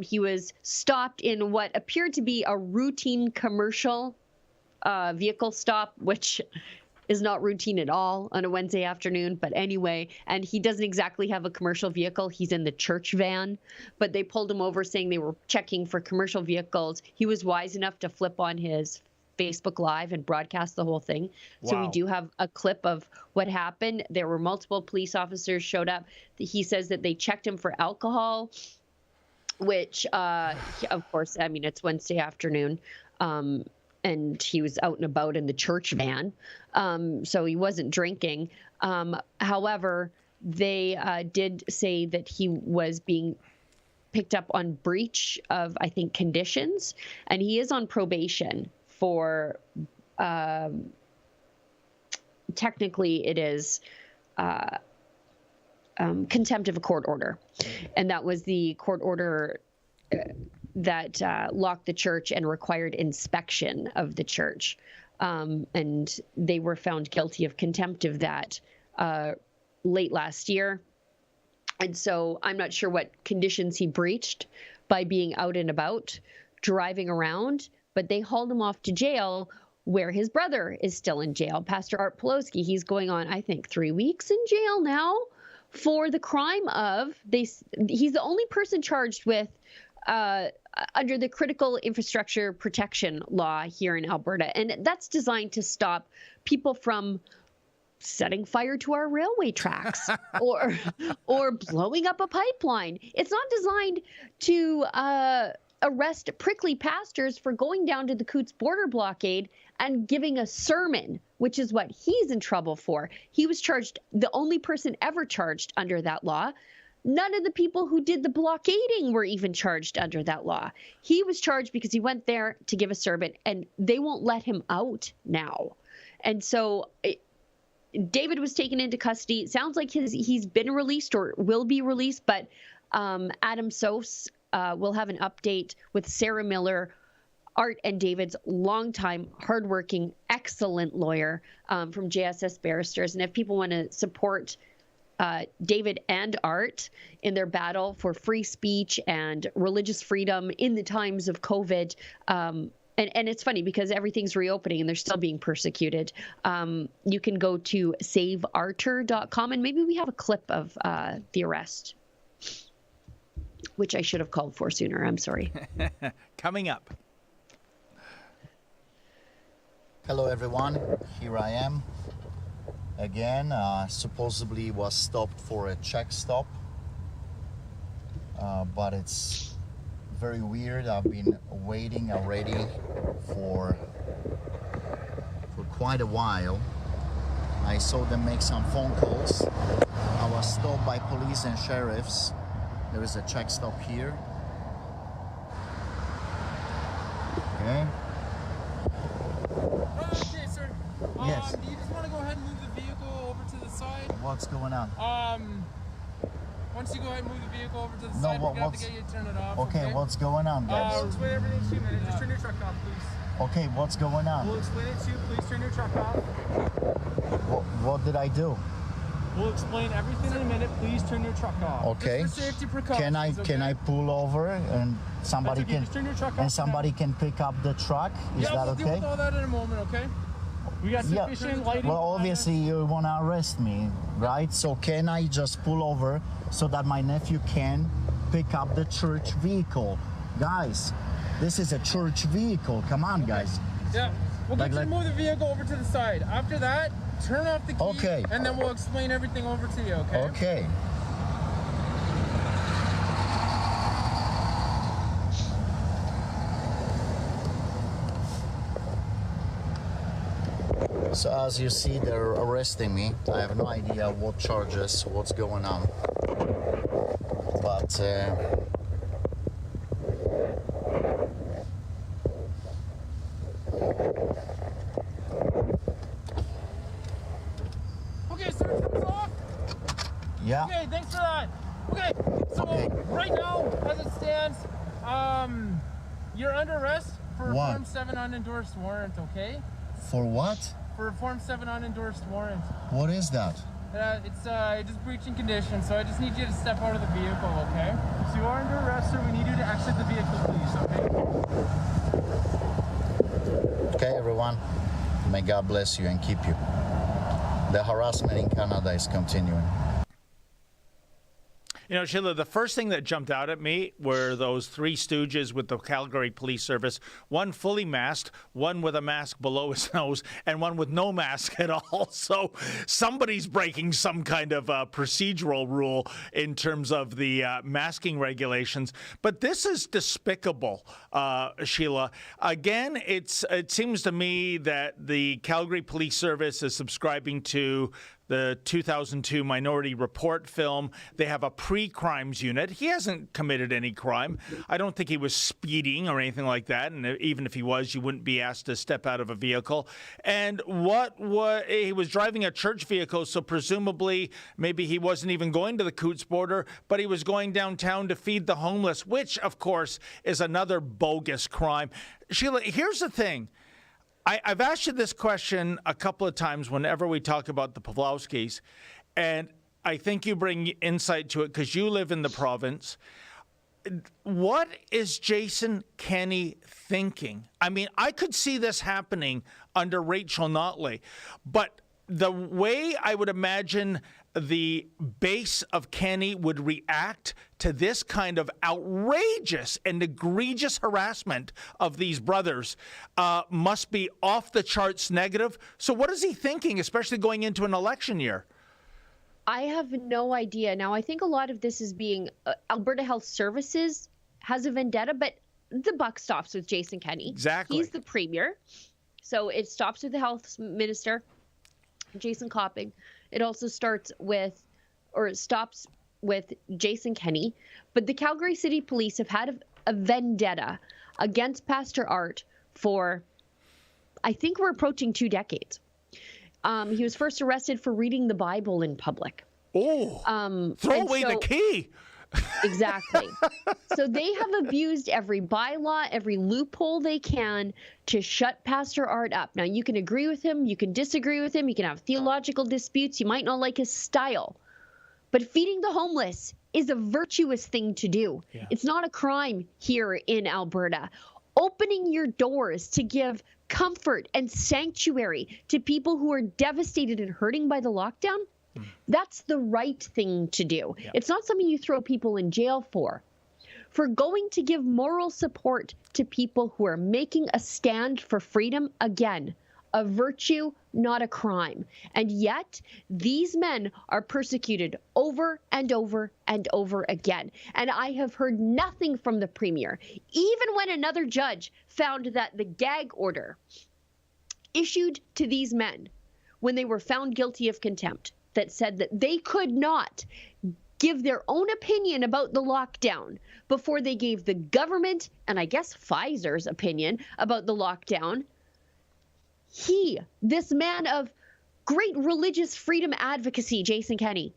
He was stopped in what appeared to be a routine commercial vehicle stop, which is not routine at all on a Wednesday afternoon. But anyway, and he doesn't exactly have a commercial vehicle. He's in the church van, but they pulled him over saying they were checking for commercial vehicles. He was wise enough to flip on his Facebook Live and broadcast the whole thing. Wow. So we do have a clip of what happened. There were multiple police officers showed up. He says that they checked him for alcohol, which, of course, I mean, it's Wednesday afternoon. And he was out and about in the church van, so he wasn't drinking. However, they did say that he was being picked up on breach of, I think, conditions, and he is on probation for, technically it is contempt of a court order, and that was the court order that locked the church and required inspection of the church. And they were found guilty of contempt of that late last year. And so I'm not sure what conditions he breached by being out and about, driving around, but they hauled him off to jail where his brother is still in jail. Pastor Art Pawlowski, he's going on, I think, 3 weeks in jail now for the crime of, he's the only person charged with under the critical infrastructure protection law here in Alberta. And that's designed to stop people from setting fire to our railway tracks or blowing up a pipeline. It's not designed to arrest prickly pastors for going down to the Coots border blockade and giving a sermon, which is what he's in trouble for. He was charged, the only person ever charged under that law. None of the people who did the blockading were even charged under that law. He was charged because he went there to give a sermon, and they won't let him out now. And so David was taken into custody. It sounds like he's been released or will be released, but Adam Sos will have an update with Sarah Miller, Art and David's longtime, hardworking, excellent lawyer from JSS Barristers. And if people want to support David and Art in their battle for free speech and religious freedom in the times of COVID. And it's funny because everything's reopening and they're still being persecuted. You can go to savearter.com and maybe we have a clip of the arrest, which I should have called for sooner. I'm sorry. Coming up. Hello, everyone. Here I am. Again, supposedly was stopped for a check stop, but it's very weird. I've been waiting already for quite a while. I saw them make some phone calls. I was stopped by police and sheriffs. There is a check stop here. Okay. Okay, sir. Yes. Do you just want to go ahead and move the vehicle over to the side? What's going on? Once you go ahead and move the vehicle over to the No, side, we're going to have what's- to get you to turn it off. Okay, what's going on, guys? We'll explain everything to you, man. Just turn your truck off, please. Okay, what's going on? We'll explain it to you. Please turn your truck off. What did I do? We'll explain everything in a minute. Please turn your truck off. Okay. Just for safety precautions. Can I okay? pull over and somebody That's okay. can Just turn your truck off and somebody can pick up the truck? Is yeah, that we'll okay? deal with all that in a moment, okay? We got sufficient lighting. Well, obviously you want to arrest me, right? So can I just pull over so that my nephew can pick up the church vehicle? Guys, this is a church vehicle. Come on, guys. Yeah, we'll get you to move the vehicle over to the side. After that, turn off the key, Okay. and then we'll explain everything over to you, okay? Okay. So as you see, they're arresting me. I have no idea what charges, what's going on. But Okay, sir, turn off. yeah. Okay, thanks for that. Okay, so right now, as it stands, you're under arrest for What? Form 7 unendorsed warrant, okay? For what? For Form 7 unendorsed warrant. What is that? It's just breaching conditions, so I just need you to step out of the vehicle, okay? So you are under arrest, sir. We need you to exit the vehicle, please, okay? Okay, everyone. May God bless you and keep you. The harassment in Canada is continuing. You know, Sheila, the first thing that jumped out at me were those three stooges with the Calgary Police Service, one fully masked, one with a mask below his nose, and one with no mask at all. So somebody's breaking some kind of procedural rule in terms of the masking regulations. But this is despicable, Sheila. Again, it seems to me that the Calgary Police Service is subscribing to the 2002 Minority Report film. They have a pre-crimes unit. He hasn't committed any crime. I don't think he was speeding or anything like that. And even if he was, you wouldn't be asked to step out of a vehicle. And he was driving a church vehicle, so presumably maybe he wasn't even going to the Coots border, but he was going downtown to feed the homeless, which, of course, is another bogus crime. Sheila, here's the thing. I've asked you this question a couple of times whenever we talk about the Pawlowskis, and I think you bring insight to it because you live in the province. What is Jason Kenney thinking? I mean, I could see this happening under Rachel Notley, but the way I would imagine the base of Kenney would react to this kind of outrageous and egregious harassment of these brothers must be off the charts negative. So what is he thinking, especially going into an election year? I have no idea. Now, I think a lot of this is being Alberta Health Services has a vendetta, but the buck stops with Jason Kenney. Exactly. He's the premier. So it stops with the health minister, Jason Copping. It also stops with Jason Kenney. But the Calgary City Police have had a vendetta against Pastor Art for, I think we're approaching 2 decades. He was first arrested for reading the Bible in public. Oh, throw away the key. Exactly. So they have abused every bylaw, every loophole they can to shut Pastor Art up. Now, you can agree with him, you can disagree with him, you can have theological disputes, you might not like his style. But feeding the homeless is a virtuous thing to do. Yeah. It's not a crime here in Alberta. Opening your doors to give comfort and sanctuary to people who are devastated and hurting by the lockdown, that's the right thing to do. Yeah. It's not something you throw people in jail for. For going to give moral support to people who are making a stand for freedom, again, a virtue, not a crime. And yet, these men are persecuted over and over and over again. And I have heard nothing from the premier, even when another judge found that the gag order issued to these men when they were found guilty of contempt, that said that they could not give their own opinion about the lockdown before they gave the government, and I guess Pfizer's opinion about the lockdown. This man of great religious freedom advocacy, Jason Kenney,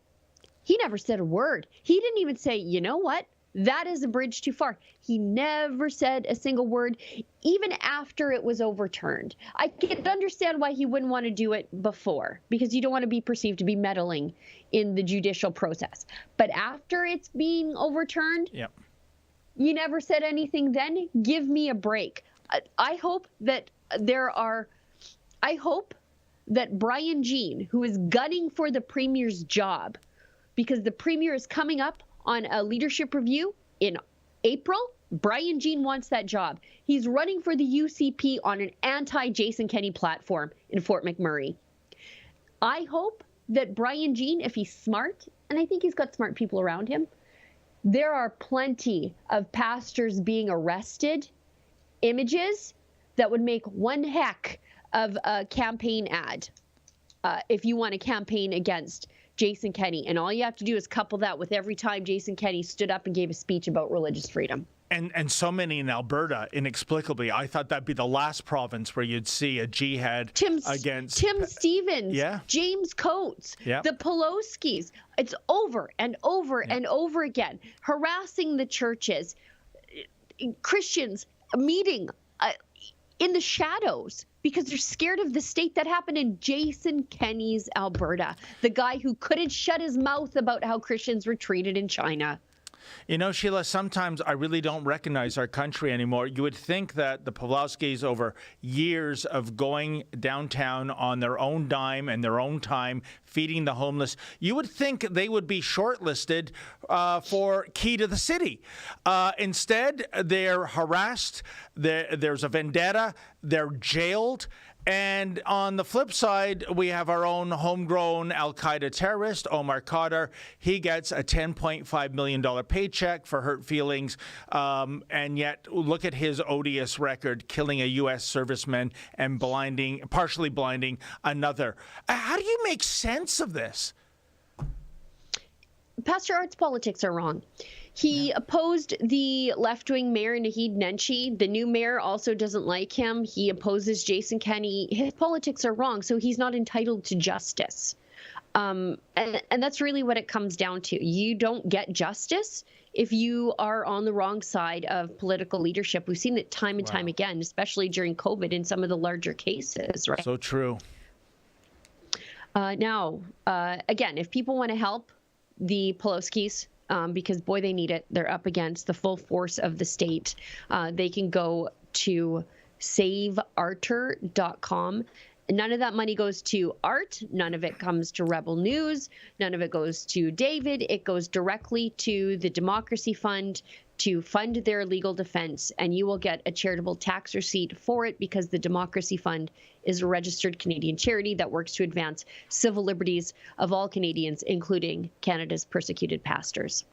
he never said a word. He didn't even say, you know what? That is a bridge too far. He never said a single word, even after it was overturned. I can understand why he wouldn't want to do it before, because you don't want to be perceived to be meddling in the judicial process. But after it's being overturned, yep, you never said anything then. Give me a break. I hope that Brian Jean, who is gunning for the premier's job, because the premier is coming up on a leadership review in April. Brian Jean wants that job. He's running for the UCP on an anti-Jason Kenney platform in Fort McMurray. I hope that Brian Jean, if he's smart, and I think he's got smart people around him, there are plenty of pastors being arrested, images that would make one heck of a campaign ad if you want to campaign against Jason Kenney. And all you have to do is couple that with every time Jason Kenney stood up and gave a speech about religious freedom. And so many in Alberta, inexplicably. I thought that'd be the last province where you'd see a jihad against Tim Stevens, Yeah. James Coates, Yeah. the Pawlowskis. It's over and over and over again, harassing the churches, Christians meeting in the shadows because they're scared of the state. That happened in Jason Kenney's Alberta, the guy who couldn't shut his mouth about how Christians were treated in China. You know, Sheila, sometimes I really don't recognize our country anymore. You would think that the Pawlowskis, over years of going downtown on their own dime and their own time, feeding the homeless, you would think they would be shortlisted for Key to the City. Instead, they're harassed. There's a vendetta. They're jailed. And on the flip side, we have our own homegrown al-Qaeda terrorist, Omar Khadr. He gets a $10.5 million paycheck for hurt feelings. And yet, look at his odious record, killing a U.S. serviceman and partially blinding another. How do you make sense of this? Pastor Art's politics are wrong. He opposed the left-wing mayor, Naheed Nenshi. The new mayor also doesn't like him. He opposes Jason Kenney. His politics are wrong, so he's not entitled to justice. And that's really what it comes down to. You don't get justice if you are on the wrong side of political leadership. We've seen it time and time again, especially during COVID in some of the larger cases. Right? So true. Now, again, if people want to help the Pawlowskis, because, boy, they need it. They're up against the full force of the state. They can go to savearter.com. None of that money goes to Art. None of it comes to Rebel News. None of it goes to David. It goes directly to the Democracy Fund to fund their legal defense, and you will get a charitable tax receipt for it because the Democracy Fund is a registered Canadian charity that works to advance civil liberties of all Canadians, including Canada's persecuted pastors.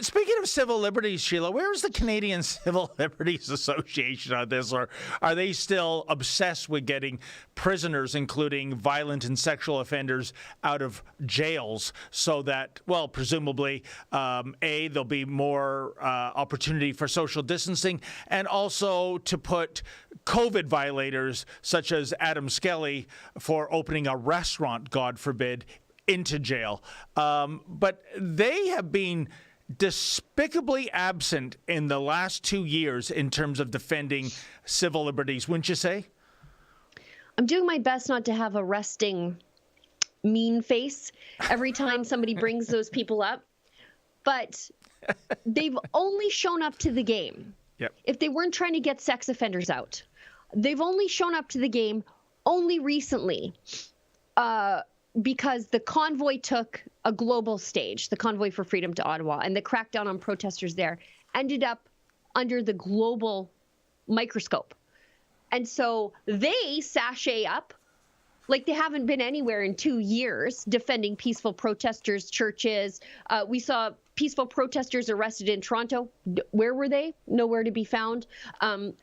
Speaking of civil liberties, Sheila, where is the Canadian Civil Liberties Association on this? Or are they still obsessed with getting prisoners, including violent and sexual offenders, out of jails so that, well, presumably, there'll be more opportunity for social distancing, and also to put COVID violators, such as Adam Skelly, for opening a restaurant, God forbid, into jail. But they have been despicably absent in the last 2 years in terms of defending civil liberties, wouldn't you say? I'm doing my best not to have a resting mean face every time somebody brings those people up, but they've only shown up to the game. Yep. If they weren't trying to get sex offenders out, they've only shown up to the game only recently because the convoy took a global stage, the Convoy for Freedom to Ottawa, and the crackdown on protesters there ended up under the global microscope. And so they sashay up like they haven't been anywhere in 2 years defending peaceful protesters, churches. We saw peaceful protesters arrested in Toronto. Where were they? Nowhere to be found.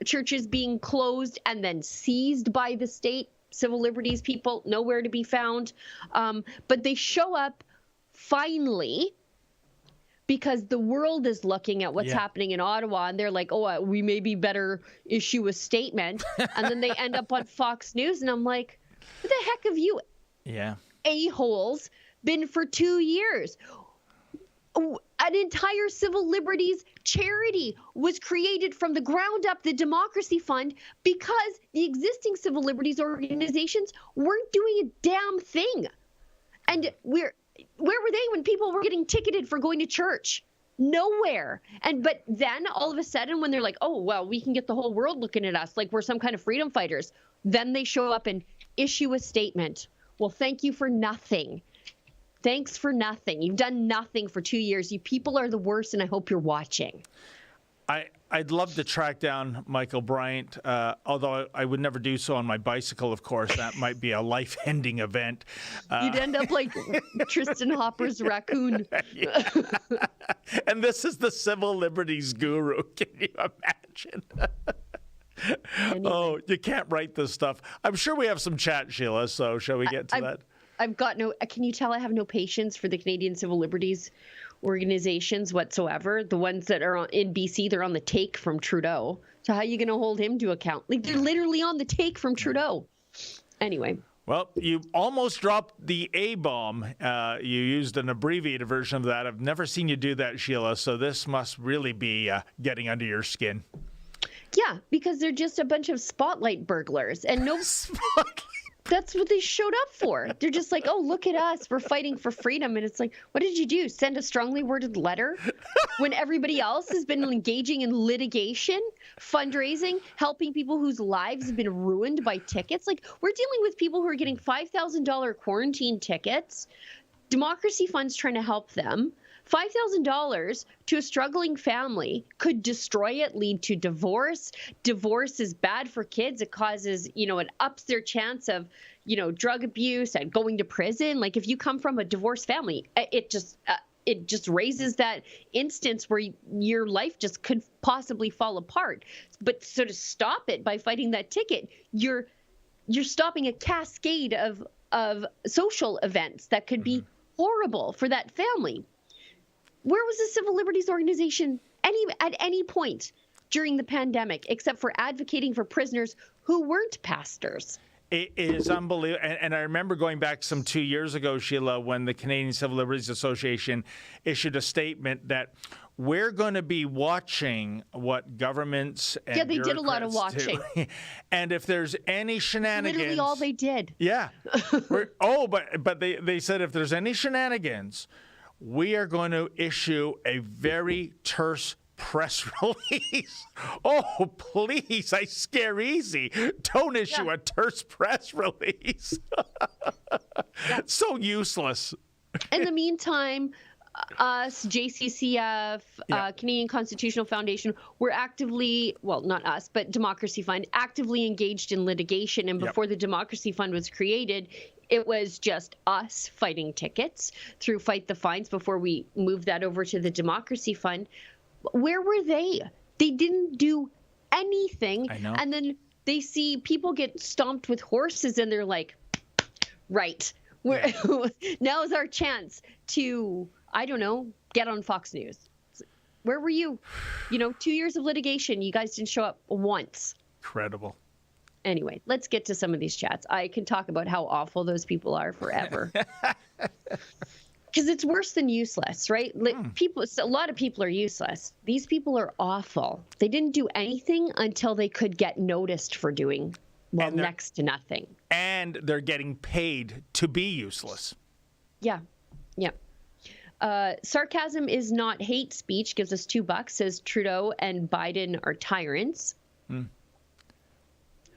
Churches being closed and then seized by the state. Civil liberties people, nowhere to be found. But they show up finally because the world is looking at what's happening in Ottawa, and they're like, oh, we maybe better issue a statement. And then they end up on Fox News, and I'm like, what the heck have you a-holes been for 2 years? An entire civil liberties charity was created from the ground up, the Democracy Fund, because the existing civil liberties organizations weren't doing a damn thing. And where were they when people were getting ticketed for going to church? Nowhere. But then all of a sudden, when they're like, oh, well, we can get the whole world looking at us like we're some kind of freedom fighters, then they show up and issue a statement. Well, thank you for nothing. Thanks for nothing. You've done nothing for 2 years. You people are the worst, and I hope you're watching. I'd love to track down Michael Bryant, although I would never do so on my bicycle, of course. That might be a life-ending event. You'd end up like Tristan Hopper's raccoon. And this is the civil liberties guru. Can you imagine? Anyway. Oh, you can't write this stuff. I'm sure we have some chat, Sheila, so shall we get to that? I've got no, can you tell I have no patience for the Canadian Civil Liberties organizations whatsoever? The ones that are in BC, they're on the take from Trudeau. So how are you going to hold him to account? Like, they're literally on the take from Trudeau. Anyway. Well, you almost dropped the A-bomb. You used an abbreviated version of that. I've never seen you do that, Sheila, so this must really be getting under your skin. Yeah, because they're just a bunch of spotlight burglars. And no... That's what they showed up for. They're just like, oh, look at us. We're fighting for freedom. And it's like, what did you do? Send a strongly worded letter when everybody else has been engaging in litigation, fundraising, helping people whose lives have been ruined by tickets? Like, we're dealing with people who are getting $5,000 quarantine tickets, Democracy Fund's trying to help them. $5,000 to a struggling family could destroy it, lead to divorce. Divorce is bad for kids. It causes, it ups their chance of, drug abuse and going to prison. Like, if you come from a divorced family, it just raises that instance where your life just could possibly fall apart. But so to stop it by fighting that ticket, you're stopping a cascade of social events that could be horrible for that family. Where was the Civil Liberties Organization at any point during the pandemic, except for advocating for prisoners who weren't pastors? It is unbelievable. And I remember going back some 2 years ago, Sheila, when the Canadian Civil Liberties Association issued a statement that we're going to be watching what governments and they did a lot of watching. And if there's any shenanigans... Literally all they did. Yeah. But they said if there's any shenanigans... we are going to issue a very terse press release. Oh, please, I scare easy. Don't issue a terse press release. So useless. In the meantime, us, JCCF, Canadian Constitutional Foundation, we're actively, well, not us, but Democracy Fund, actively engaged in litigation. And before the Democracy Fund was created, it was just us fighting tickets through Fight the Fines before we moved that over to the Democracy Fund. Where were they? They didn't do anything. I know. And then they see people get stomped with horses and they're like, right, now is our chance to, I don't know, get on Fox News. Where were you? 2 years of litigation, you guys didn't show up once. Incredible. Anyway, let's get to some of these chats. I can talk about how awful those people are forever. Because it's worse than useless, right? A lot of people are useless. These people are awful. They didn't do anything until they could get noticed for doing, next to nothing. And they're getting paid to be useless. Yeah. Sarcasm is not hate speech, gives us $2, says Trudeau and Biden are tyrants.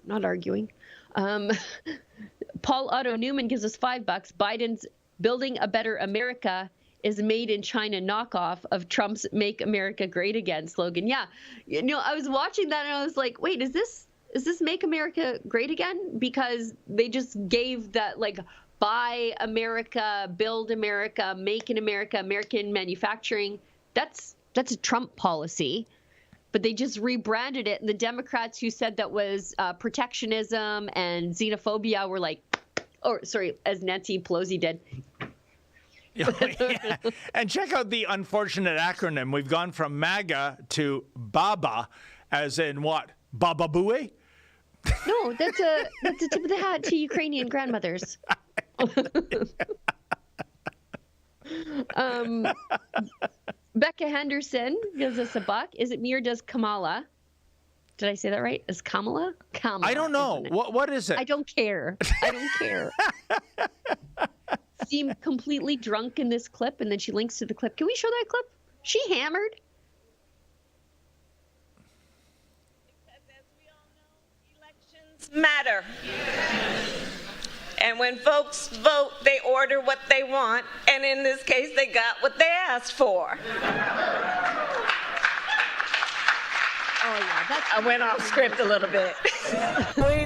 Not arguing. Paul Otto Newman gives us $5. Biden's Building a Better America is made in China knockoff of Trump's Make America Great Again slogan. Yeah. I was watching that and I was like, wait, is this Make America Great Again? Because they just gave that buy America, build America, make in America, American manufacturing. That's a Trump policy. But they just rebranded it. And the Democrats who said that was protectionism and xenophobia were like, as Nancy Pelosi did. Yeah. And check out the unfortunate acronym. We've gone from MAGA to BABA, as in what? Baba Booey? No, that's a tip of the hat to Ukrainian grandmothers. Becca Henderson gives us $1. Is it me or does Kamala? Did I say that right? Is Kamala? Kamala. I don't know. What is it? I don't care. Seemed completely drunk in this clip, and then she links to the clip. Can we show that clip? She hammered. Because as we all know, elections matter. And when folks vote, they order what they want, and in this case, they got what they asked for. Oh, yeah, I went off script a little bit. We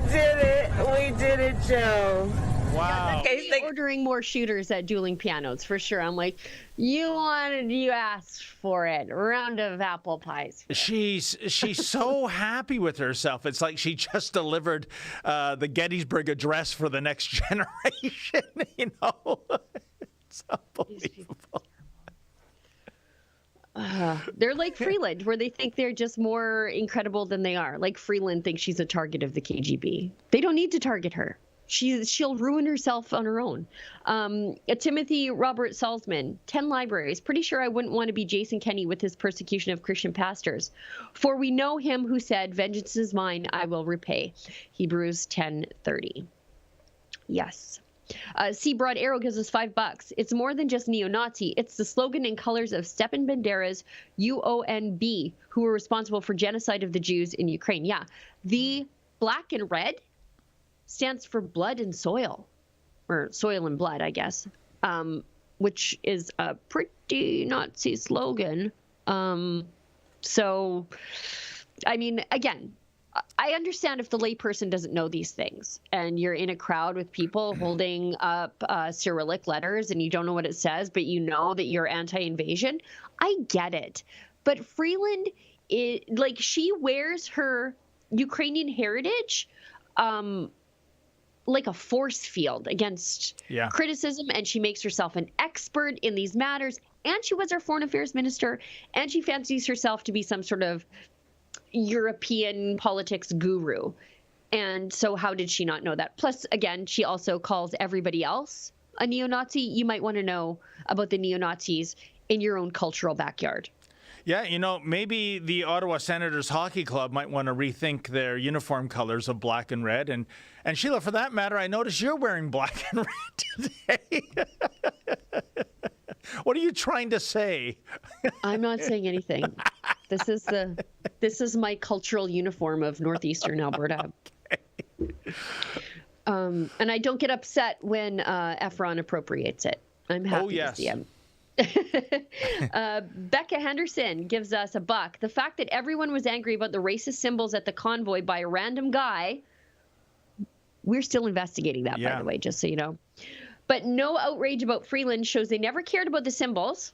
did it, Joe. Wow. Ordering more shooters at dueling pianos for sure. I'm like, you asked for it. Round of apple pies. She's so happy with herself. It's like she just delivered the Gettysburg Address for the next generation. You know, it's unbelievable. They're like Freeland, where they think they're just more incredible than they are. Like Freeland thinks she's a target of the KGB. They don't need to target her. She'll ruin herself on her own. Timothy Robert Salzman, 10 libraries. Pretty sure I wouldn't want to be Jason Kenney with his persecution of Christian pastors. For we know him who said, vengeance is mine, I will repay. Hebrews 10:30. Yes. C. Broad Arrow gives us $5. It's more than just neo-Nazi. It's the slogan and colors of Stepan Bandera's UONB, who were responsible for genocide of the Jews in Ukraine. Yeah. The black and red stands for blood and soil, or soil and blood, I guess, which is a pretty Nazi slogan. So, I mean, again, I understand if the layperson doesn't know these things and you're in a crowd with people holding up Cyrillic letters and you don't know what it says, but you know that you're anti-invasion. I get it. But Freeland, she wears her Ukrainian heritage like a force field against criticism, and she makes herself an expert in these matters, and she was our foreign affairs minister, and she fancies herself to be some sort of European politics guru. And so how did she not know that? Plus, again, she also calls everybody else a neo-Nazi. You might want to know about the neo-Nazis in your own cultural backyard. Yeah, you know, maybe the Ottawa Senators Hockey Club might want to rethink their uniform colors of black and red. And Sheila, for that matter, I notice you're wearing black and red today. What are you trying to say? I'm not saying anything. This is my cultural uniform of northeastern Alberta. Okay. And I don't get upset when Efron appropriates it. I'm happy to see him. Becca Henderson gives us $1. The fact that everyone was angry about the racist symbols at the convoy by a random guy, we're still investigating that, by the way, just so you know. But no outrage about Freeland shows they never cared about the symbols.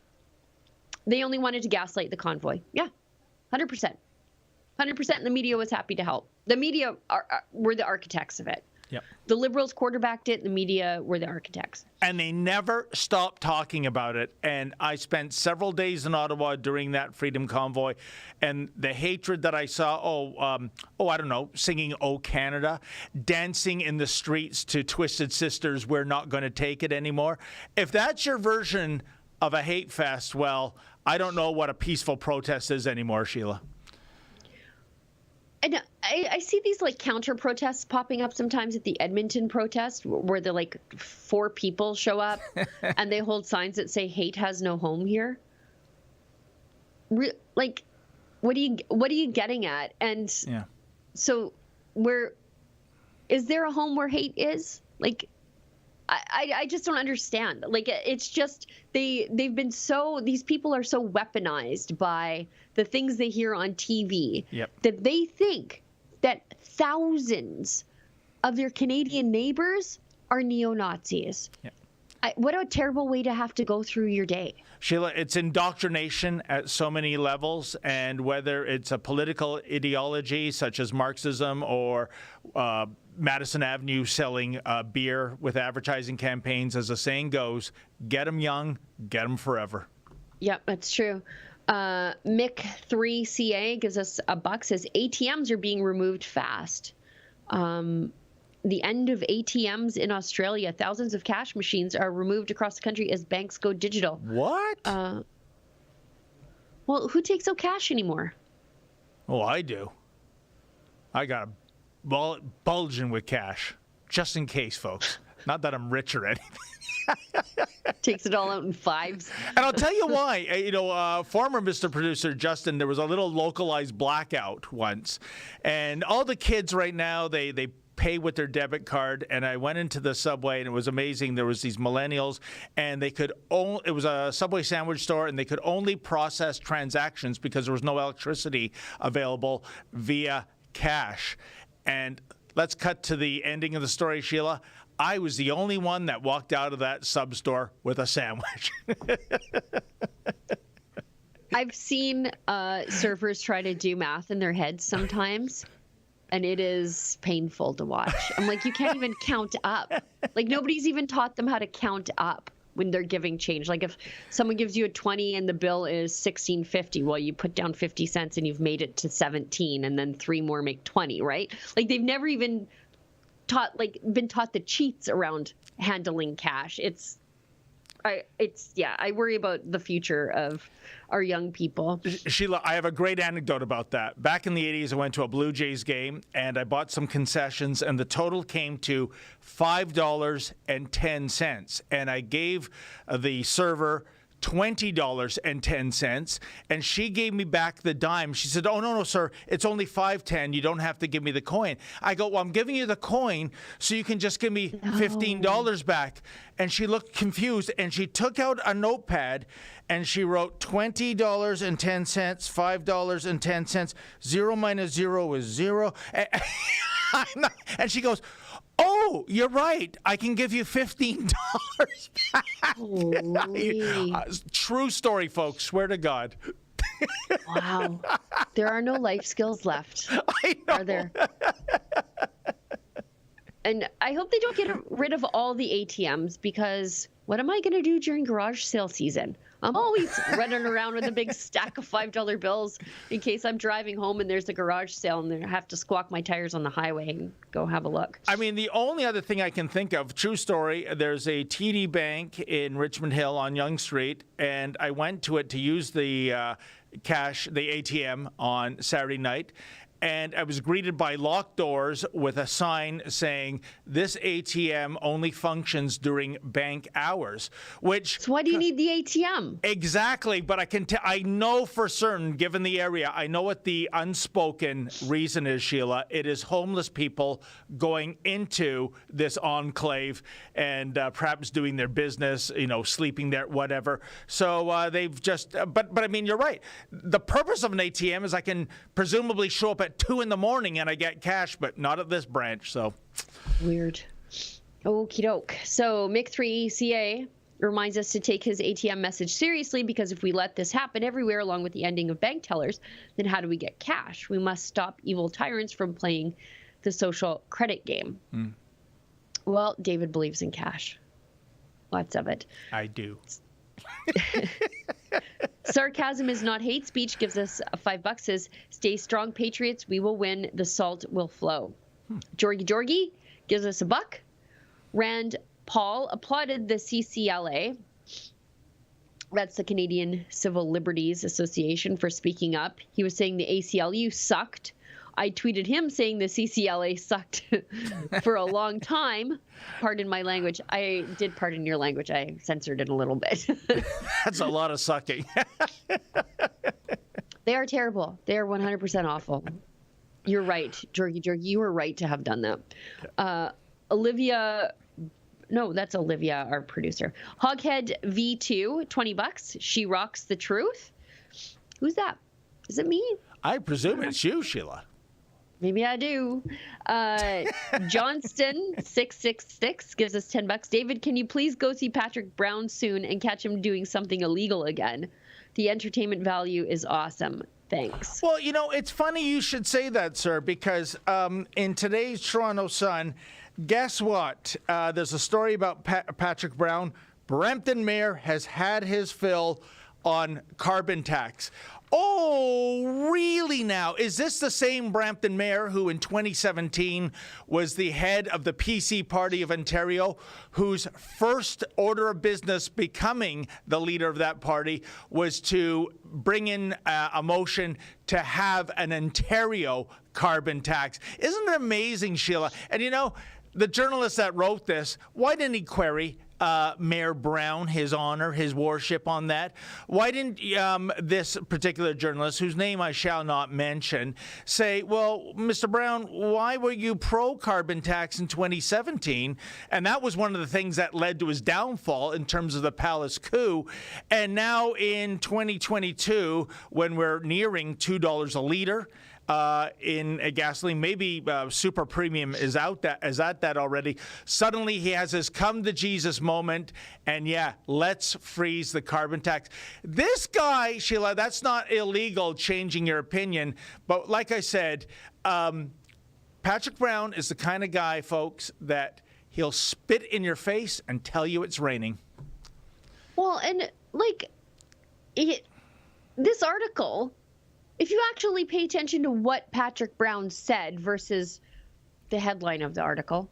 They only wanted to gaslight the convoy. Yeah, 100%. 100%, and the media was happy to help. The media were the architects of it. Yep. The Liberals quarterbacked it. The media were the architects. And they never stopped talking about it. And I spent several days in Ottawa during that Freedom Convoy. And the hatred that I saw, I don't know, singing "Oh Canada," dancing in the streets to Twisted Sisters, "We're Not Going to Take It Anymore." If that's your version of a hate fest, well, I don't know what a peaceful protest is anymore, Sheila. And I see these like counter protests popping up sometimes at the Edmonton protest where the like 4 people show up and they hold signs that say "hate has no home here." Like, what are you getting at? And so is there a home where hate is? Like, I just don't understand. Like, it's just these people are so weaponized by the things they hear on TV that they think that thousands of their Canadian neighbors are neo-Nazis. What a terrible way to have to go through your day. Sheila, it's indoctrination at so many levels, and whether it's a political ideology such as Marxism or Madison Avenue selling beer with advertising campaigns, as the saying goes, get them young, get them forever. Yep, that's true. Mick3CA gives us $1, says ATMs are being removed fast. The end of ATMs in Australia, thousands of cash machines are removed across the country as banks go digital. What? Well, who takes out cash anymore? Oh, I do. I got a wallet bulging with cash, just in case, folks. Not that I'm rich or anything. Takes it all out in 5s. And I'll tell you why. Former Mr. Producer Justin, there was a little localized blackout once, and all the kids right now, they pay with their debit card. And I went into the Subway, and it was amazing. There was these millennials, and it was a Subway sandwich store, and they could only process transactions because there was no electricity available via cash. And let's cut to the ending of the story, Sheila. I was the only one that walked out of that sub store with a sandwich. I've seen surfers try to do math in their heads sometimes, and it is painful to watch. I'm like, you can't even count up. Like, nobody's even taught them how to count up when they're giving change. Like, if someone gives you a 20 and the bill is $16.50, well, you put down 50 cents and you've made it to 17, and then 3 more make 20, right? Like, they've never even been taught the cheats around handling cash. I worry about the future of our young people. Sheila, I have a great anecdote about that. Back in the 80s, I went to a Blue Jays game, and I bought some concessions, and the total came to $5.10. And I gave the server $20.10, and she gave me back the dime. She said, "Oh, no, sir, it's only $5.10. You don't have to give me the coin." I go, "Well, I'm giving you the coin so you can just give me $15 back." And she looked confused, and she took out a notepad, and she wrote $20.10, $5.10. 0 minus 0 is 0. And she goes, "Oh, you're right. I can give you $15 back." True story, folks. Swear to God. Wow. There are no life skills left. I know. Are there? And I hope they don't get rid of all the ATMs, because what am I going to do during garage sale season? I'm always running around with a big stack of $5 bills in case I'm driving home and there's a garage sale and I have to squawk my tires on the highway and go have a look. I mean, the only other thing I can think of, true story, there's a TD Bank in Richmond Hill on Yonge Street, and I went to it to use the cash, the ATM on Saturday night. And I was greeted by locked doors with a sign saying, "This ATM only functions during bank hours," So why do you need the ATM? Exactly, but I know for certain, given the area, I know what the unspoken reason is, Sheila. It is homeless people going into this enclave and perhaps doing their business, sleeping there, whatever. So they've just, but I mean, you're right. The purpose of an ATM is I can presumably show up at 2 in the morning and I get cash, but not at this branch. So weird. Okie doke. So Mick3CA reminds us to take his ATM message seriously, because if we let this happen everywhere along with the ending of bank tellers, then how do we get cash? We must stop evil tyrants from playing the social credit game. Well, David believes in cash. Lots of it. I do. Sarcasm is not hate speech gives us $5. Says, "Stay strong, Patriots. We will win. The salt will flow." Jorgie gives us $1. Rand Paul applauded the CCLA. That's the Canadian Civil Liberties Association, for speaking up. He was saying the ACLU sucked. I tweeted him saying the CCLA sucked for a long time. Pardon my language. I did pardon your language. I censored it a little bit. That's a lot of sucking. They are terrible. They are 100% awful. You're right, Jorgie. You were right to have done that. Olivia... No, that's Olivia, our producer. Hoghead V2, $20. She rocks the truth. Who's that? Is it me? I presume it's you, Sheila. Maybe I do. Johnston 666 gives us $10. David, can you please go see Patrick Brown soon and catch him doing something illegal again? The entertainment value is awesome. Thanks. Well, it's funny you should say that, sir, because in today's Toronto Sun, guess what? There's a story about Patrick Brown. Brampton Mayor has had his fill on carbon tax. Oh, really now? Is this the same Brampton Mayor who in 2017 was the head of the PC Party of Ontario, whose first order of business becoming the leader of that party was to bring in a motion to have an Ontario carbon tax? Isn't it amazing, Sheila? And the journalist that wrote this, why didn't he query Mayor Brown, his honor, his worship on that? Why didn't this particular journalist, whose name I shall not mention, say, well, Mr. Brown, why were you pro-carbon tax in 2017? And that was one of the things that led to his downfall in terms of the palace coup. And now in 2022, when we're nearing $2 a liter, in gasoline. Maybe super premium is at that already. Suddenly he has his come to Jesus moment, and yeah, let's freeze the carbon tax. This guy, Sheila, that's not illegal, changing your opinion, but like I said, Patrick Brown is the kind of guy, folks, that he'll spit in your face and tell you it's raining. Well, and this article, if you actually pay attention to what Patrick Brown said versus the headline of the article,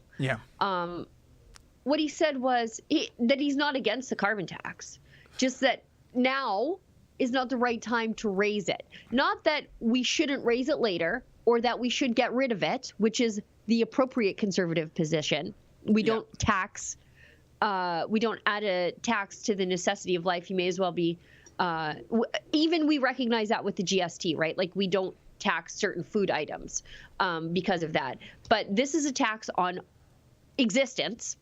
what he said was that he's not against the carbon tax, just that now is not the right time to raise it. Not that we shouldn't raise it later or that we should get rid of it, which is the appropriate conservative position. We don't tax. We don't add a tax to the necessity of life. You may as well be, even we recognize that with the GST, right? Like we don't tax certain food items because of that. But this is a tax on existence,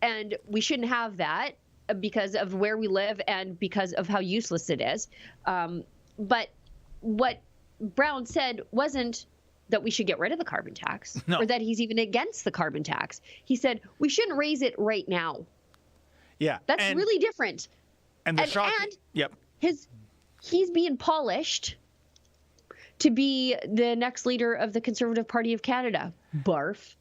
and we shouldn't have that because of where we live and because of how useless it is. But what Brown said wasn't that we should get rid of the carbon tax or that he's even against the carbon tax. He said we shouldn't raise it right now. Yeah. That's really different. And the shocking, he's being polished to be the next leader of the Conservative Party of Canada. Barf.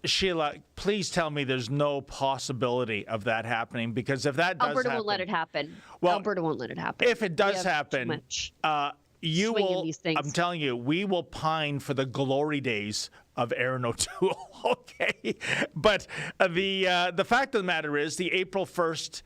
Sheila, please tell me there's no possibility of that happening, because if that does Alberta happen, won't let it happen. Well, Alberta won't let it happen. If it does happen, you will. I'm telling you, we will pine for the glory days of Aaron O'Toole. Okay, but the fact of the matter is, the April 1st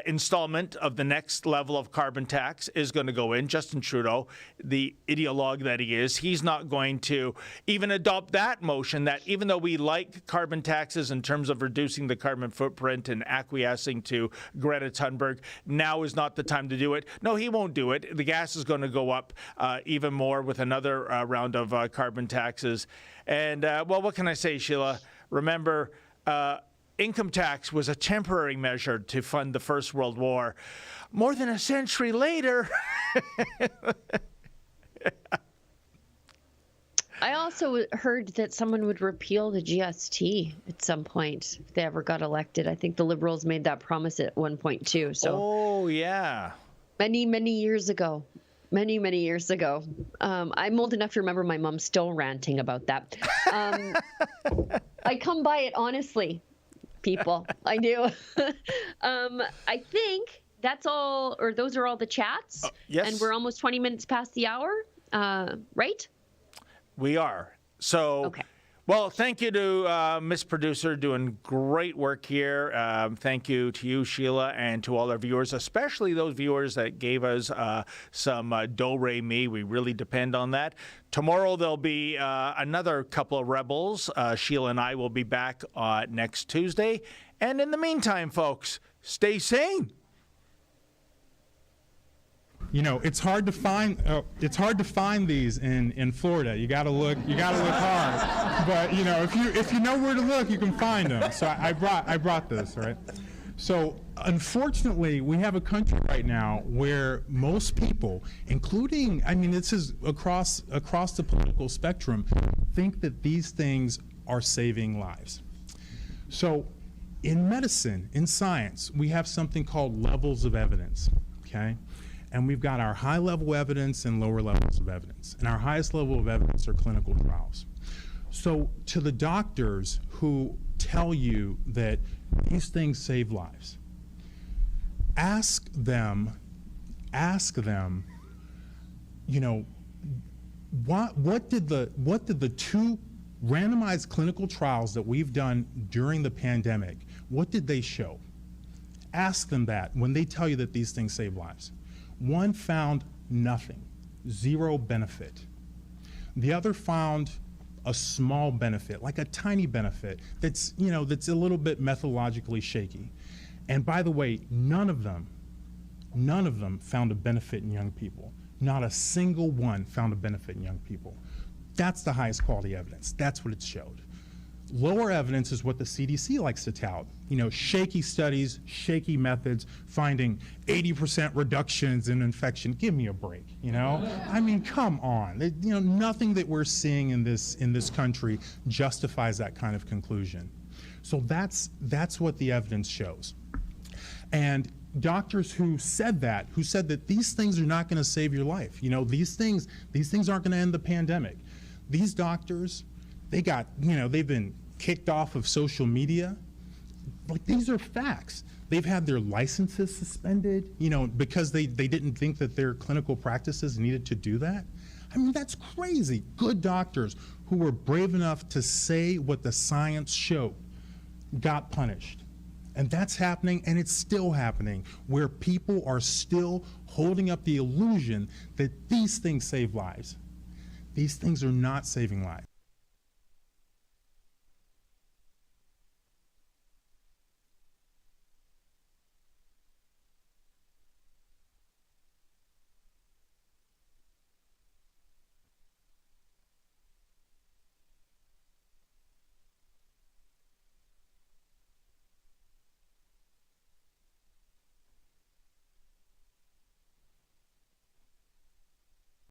installment of the next level of carbon tax is going to go in. Justin Trudeau, the ideologue that he is, he's not going to even adopt that motion. That even though we like carbon taxes in terms of reducing the carbon footprint and acquiescing to Greta Thunberg, now is not the time to do it. No, he won't do it. The gas is going to go up even more with another round of carbon taxes. And, well, what can I say, Sheila? Remember, income tax was a temporary measure to fund the First World War. More than a century later. I also heard that someone would repeal the GST at some point if they ever got elected. I think the Liberals made that promise at one point, too. So, oh, yeah. Many, many years ago. Many, many years ago. I'm old enough to remember my mom still ranting about that. I come by it honestly, people. I do. I think that's all, or those are all the chats. Yes. And we're almost 20 minutes past the hour, right? We are. So, okay. Well, thank you to Miss Producer, doing great work here. Thank you to you, Sheila, and to all our viewers, especially those viewers that gave us some do-re-mi. We really depend on that. Tomorrow there'll be another couple of Rebels. Sheila and I will be back next Tuesday. And in the meantime, folks, stay sane. You know, it's hard to find these in Florida. You gotta look hard. But you know, if you know where to look, you can find them. So I brought this, right? So unfortunately, we have a country right now where most people, including, I mean, this is across the political spectrum, think that these things are saving lives. So in medicine, in science, we have something called levels of evidence, okay? And we've got our high-level evidence and lower levels of evidence. And our highest level of evidence are clinical trials. So to the doctors who tell you that these things save lives, ask them, you know, what did the two randomized clinical trials that we've done during the pandemic, what did they show? Ask them that when they tell you that these things save lives. One found nothing, zero benefit. The other found a small benefit, like a tiny benefit that's a little bit methodologically shaky. And by the way, none of them found a benefit in young people. Not a single one found a benefit in young people. That's the highest quality evidence. That's what it showed. Lower evidence is what the CDC likes to tout. You know, shaky studies, shaky methods, finding 80% reductions in infection. Give me a break, you know? I mean, come on. You know, nothing that we're seeing in this country justifies that kind of conclusion. So that's what the evidence shows. And doctors who said that these things are not going to save your life. You know, these things aren't going to end the pandemic. These doctors, they've been kicked off of social media. Like, these are facts. They've had their licenses suspended, you know, because they didn't think that their clinical practices needed to do that. I mean, that's crazy. Good doctors who were brave enough to say what the science showed got punished. And that's happening, and it's still happening, where people are still holding up the illusion that these things save lives. These things are not saving lives.